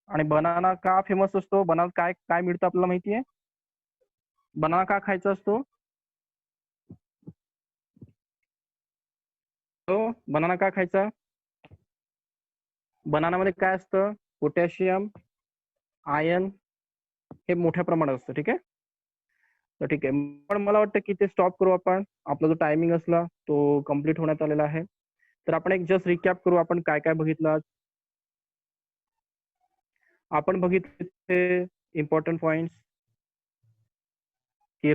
आणि बनाना का फेमस असतो, बनाना काय काय मिळतं आपल्याला माहिती आहे? बनाना का खायचा असतो? तो बनाना का खायचा? बनानामध्ये काय असतं, पोटॅशियम, आयर्न, हे मोठ्या प्रमाणात असतं. ठीक आहे. तर ठीक आहे, पण मला वाटतं की ते स्टॉप करू आपण. आपला जो टायमिंग असला तो कम्प्लीट होण्यात आलेला आहे. तर आपण एक जस्ट रिकॅप करू, आपण काय काय बघितलं आज. आपण बघितले इम्पॉर्टंट पॉइंट्स की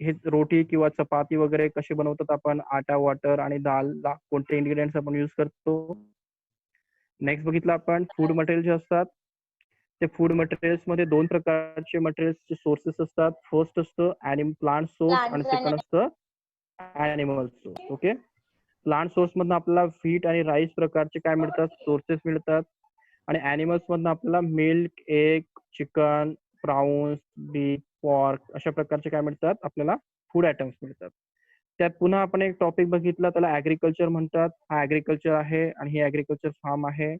हे रोटी किंवा चपाती वगैरे कशी बनवतात आपण, आटा, वॉटर आणि दाल, कोणते इन्ग्रेडियंट्स आपण यूज करतो. नेक्स्ट बघितलं आपण फूड मटेरियल जे असतात ते फूड मटेरियल्स मध्ये दोन प्रकारचे मटेरियल्सचे सोर्सेस असतात. फर्स्ट असतं प्लांट सोर्स आणि Plants सेकंड and असतं animal source. Okay, plant source मधनं आपल्याला व्हीट आणि राईस प्रकारचे काय मिळतात सोर्सेस मिळतात आणि ॲनिमल्स मधनं आपल्याला milk, egg, chicken, prawns, beef, pork अशा प्रकारचे काय मिळतात आपल्याला फूड आयटम्स मिळतात. त्यात पुन्हा आपण एक टॉपिक बघितला त्याला ऍग्रिकल्चर म्हणतात. हा ऍग्रिकल्चर आहे आणि हे ऍग्रिकल्चर फार्म आहे.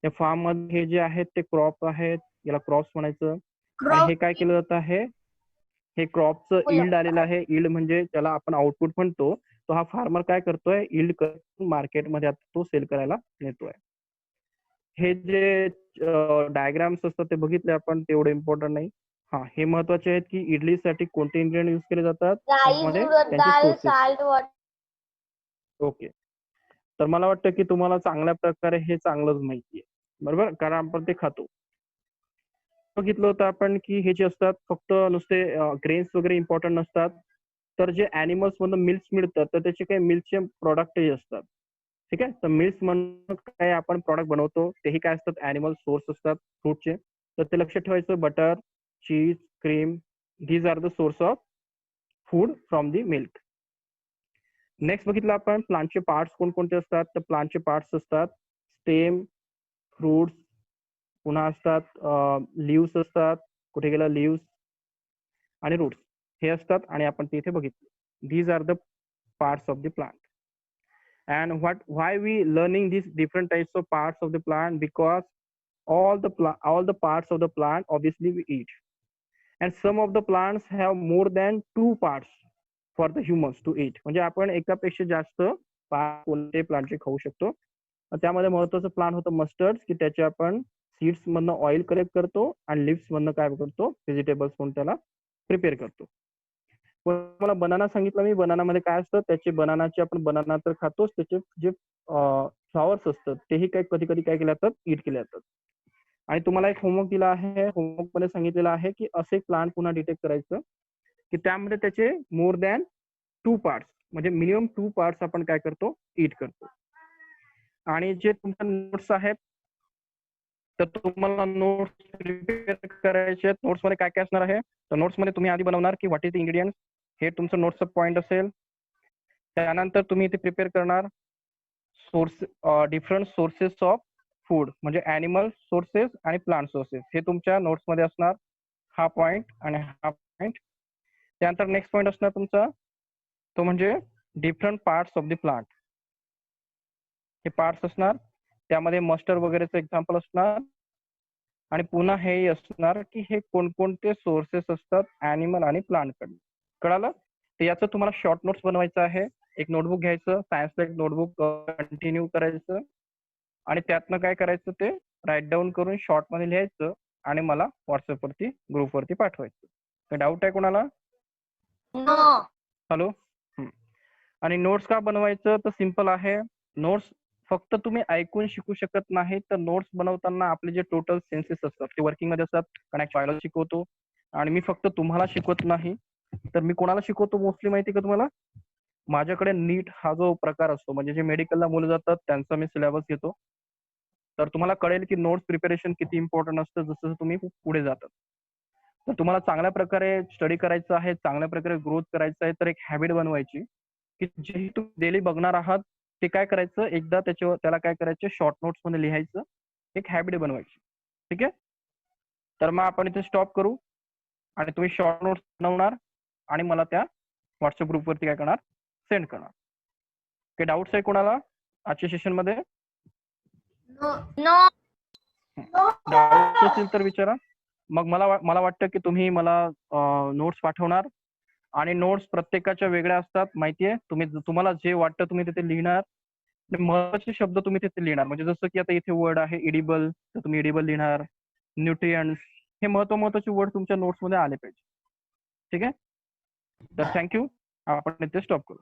या फार्म मध्ये हे जे आहेत ते क्रॉप आहेत, याला क्रॉप्स म्हणायचं. आणि हे काय केलं जात आहे, हे क्रॉपचं इल्ड आलेलं आहे. इल्ड म्हणजे त्याला आपण आउटपुट म्हणतो. तो हा फार्मर काय करतोय, इल्ड करून मार्केटमध्ये आता तो सेल करायला नेतोय. हे जे डायग्राम्स असतात ते बघितले आपण, तेवढे इम्पॉर्टंट नाही. हा, हे महत्वाचे आहेत की इडलीसाठी कोणते इन्ग्रेडियंट युज केले जातात rice, मध्ये urad त्यांचे dal, sources. salt water. Okay, तर मला वाटतं की तुम्हाला चांगल्या प्रकारे हे चांगलंच माहिती आहे, बरोबर, कारण आपण ते खातो. बघितलं होतं आपण की हे जे असतात फक्त नुसते ग्रेन्स वगैरे इम्पॉर्टंट नसतात, तर जे ॲनिमल्स मधून मिल्क्स मिळतात तर त्याचे काही मिल्कचे प्रोडक्टही असतात. ठीक आहे, तर मिल्क्स म्हणून काय आपण प्रॉडक्ट बनवतो तेही काय असतात ॲनिमल सोर्स असतात फ्रूटचे. तर ते लक्षात ठेवायचं, butter, cheese, cream, these are the source of food from the milk. Next बघितलं आपण प्लांटचे पार्ट्स कोणकोणते असतात. तर प्लांटचे पार्ट्स असतात स्टेम, फ्रूट्स, पुन्हा असतात लिव्स असतात, कुठे गेला लिव्स, आणि रूट्स हे असतात. आणि आपण ते इथे बघितलं, these are the parts of the plant. And why we learning these different types of parts of the plant? Because all the parts of the plant obviously we eat, and some of the plants have more than 2 parts for the humans to eat. म्हणजे आपण एकापेक्षा जास्त कोणते प्लांटचे खाऊ शकतो. त्यामध्ये महत्वाचं प्लांट होतं मस्टर्ड, की त्याचे आपण सीड्स मधनं ऑइल कलेक्ट करतो आणि लिव्स मधनं काय करतो व्हेजिटेबल्स म्हणून त्याला प्रिपेअर करतो. मला बनाना सांगितलं मी, बनानामध्ये काय असतं, त्याचे बनानाचे आपण बनाना तर खातोच, त्याचे जे फ्लॉवर्स असतात तेही काय कधी कधी काय केले जातात, ईट केले जातात. आणि तुम्हाला एक होमवर्क दिला आहे, होमवर्क मध्ये सांगितलेलं आहे की असे एक प्लांट पुन्हा डिटेक्ट करायचं की त्यामध्ये त्याचे मोर दॅन 2 पार्ट्स म्हणजे मिनिमम 2 पार्ट्स आपण काय करतो, ईट करतो. आणि जे तुमच्या नोट्स आहेत तर तुम्हाला नोट्स प्रिपेअर करायचे आहेत. नोट्स मध्ये काय काय असणार आहे, तर नोट्स मध्ये तुम्ही आधी बनवणार की व्हॉट इज द इन्ग्रेडियंट, हे तुमचं नोट्सचं पॉईंट असेल. त्यानंतर तुम्ही इथे प्रिपेअर करणार source, different sources of food, म्हणजे ॲनिमल सोर्सेस आणि प्लांट सोर्सेस, हे तुमच्या नोट्स मध्ये असणार. हा पॉईंट आणि हा पॉईंट. त्यानंतर नेक्स्ट पॉईंट असणार तुमचा तो म्हणजे different parts of the plant. हे पार्ट्स असणार, त्यामध्ये मस्टर्ड वगैरेचं एक्झाम्पल असणार. आणि पुन्हा हे असणार की हे कोणकोणते सोर्सेस असतात ॲनिमल आणि प्लांट कडे. कळालं? तर याचं तुम्हाला शॉर्ट नोट्स बनवायचं आहे. एक नोटबुक घ्यायचं, सायन्सला एक नोटबुक कंटिन्यू करायचं आणि त्यातनं काय करायचं ते राईट डाऊन करून शॉर्ट मध्ये लिहायचं आणि मला व्हॉट्सअपवरती ग्रुपवरती पाठवायचं. काही डाऊट आहे कोणाला? No. हॅलो. आणि नोट्स का बनवायचं, तर सिम्पल आहे. नोट्स फक्त तुम्ही ऐकून शिकू शकत नाही, तर नोट्स बनवताना आपले जे टोटल सेन्सेस असतात ते वर्किंग मध्ये असतात. कारण ऍक्च्युअली शिकवतो आणि मी फक्त तुम्हाला शिकवत नाही, तर मी कोणाला शिकवतो मोस्टली माहिती का तुम्हाला? माझ्याकडे नीट हा जो प्रकार असतो, म्हणजे जे मेडिकलला मुलं जातात त्यांचा मी सिलेबस घेतो. तर तुम्हाला कळेल की नोट्स प्रिपरेशन किती इम्पॉर्टंट असतं जसं तुम्ही पुढे जातात. तर तुम्हाला चांगल्या प्रकारे स्टडी करायचं आहे, चांगल्या प्रकारे ग्रोथ करायचं आहे, तर एक हॅबिट बनवायची की जे तुम्ही डेली बघणार आहात ते काय करायचं, एकदा त्याला काय करायचं, शॉर्ट नोट्स मध्ये लिहायचं, एक हॅबिट बनवायची. ठीक आहे, तर मग आपण इथे स्टॉप करू आणि तुम्ही शॉर्ट नोट्स बनवणार आणि मला त्या व्हॉट्सअप ग्रुपवरती काय करणार, सेंड करणार. काही डाऊट्स आहे कोणाला आजच्या सेशन मध्ये? No. डाऊट्स असतील तर विचारा. मग मला वाटतं की तुम्ही मला नोट्स पाठवणार आणि नोट्स प्रत्येकाच्या वेगळ्या असतात माहितीये. तुम्हाला जे वाटतं तुम्ही तिथे लिहिणार, महत्वाचे शब्द तुम्ही तिथे लिहिणार. म्हणजे जसं की आता इथे वर्ड आहे इडिबल, तर तुम्ही इडिबल लिहिणार. न्यूट्रियंट्स, हे महत्वाचे वर्ड तुमच्या नोट्स मध्ये आले पाहिजे. ठीक आहे, तर थँक्यू. आपण इथे स्टॉप करू.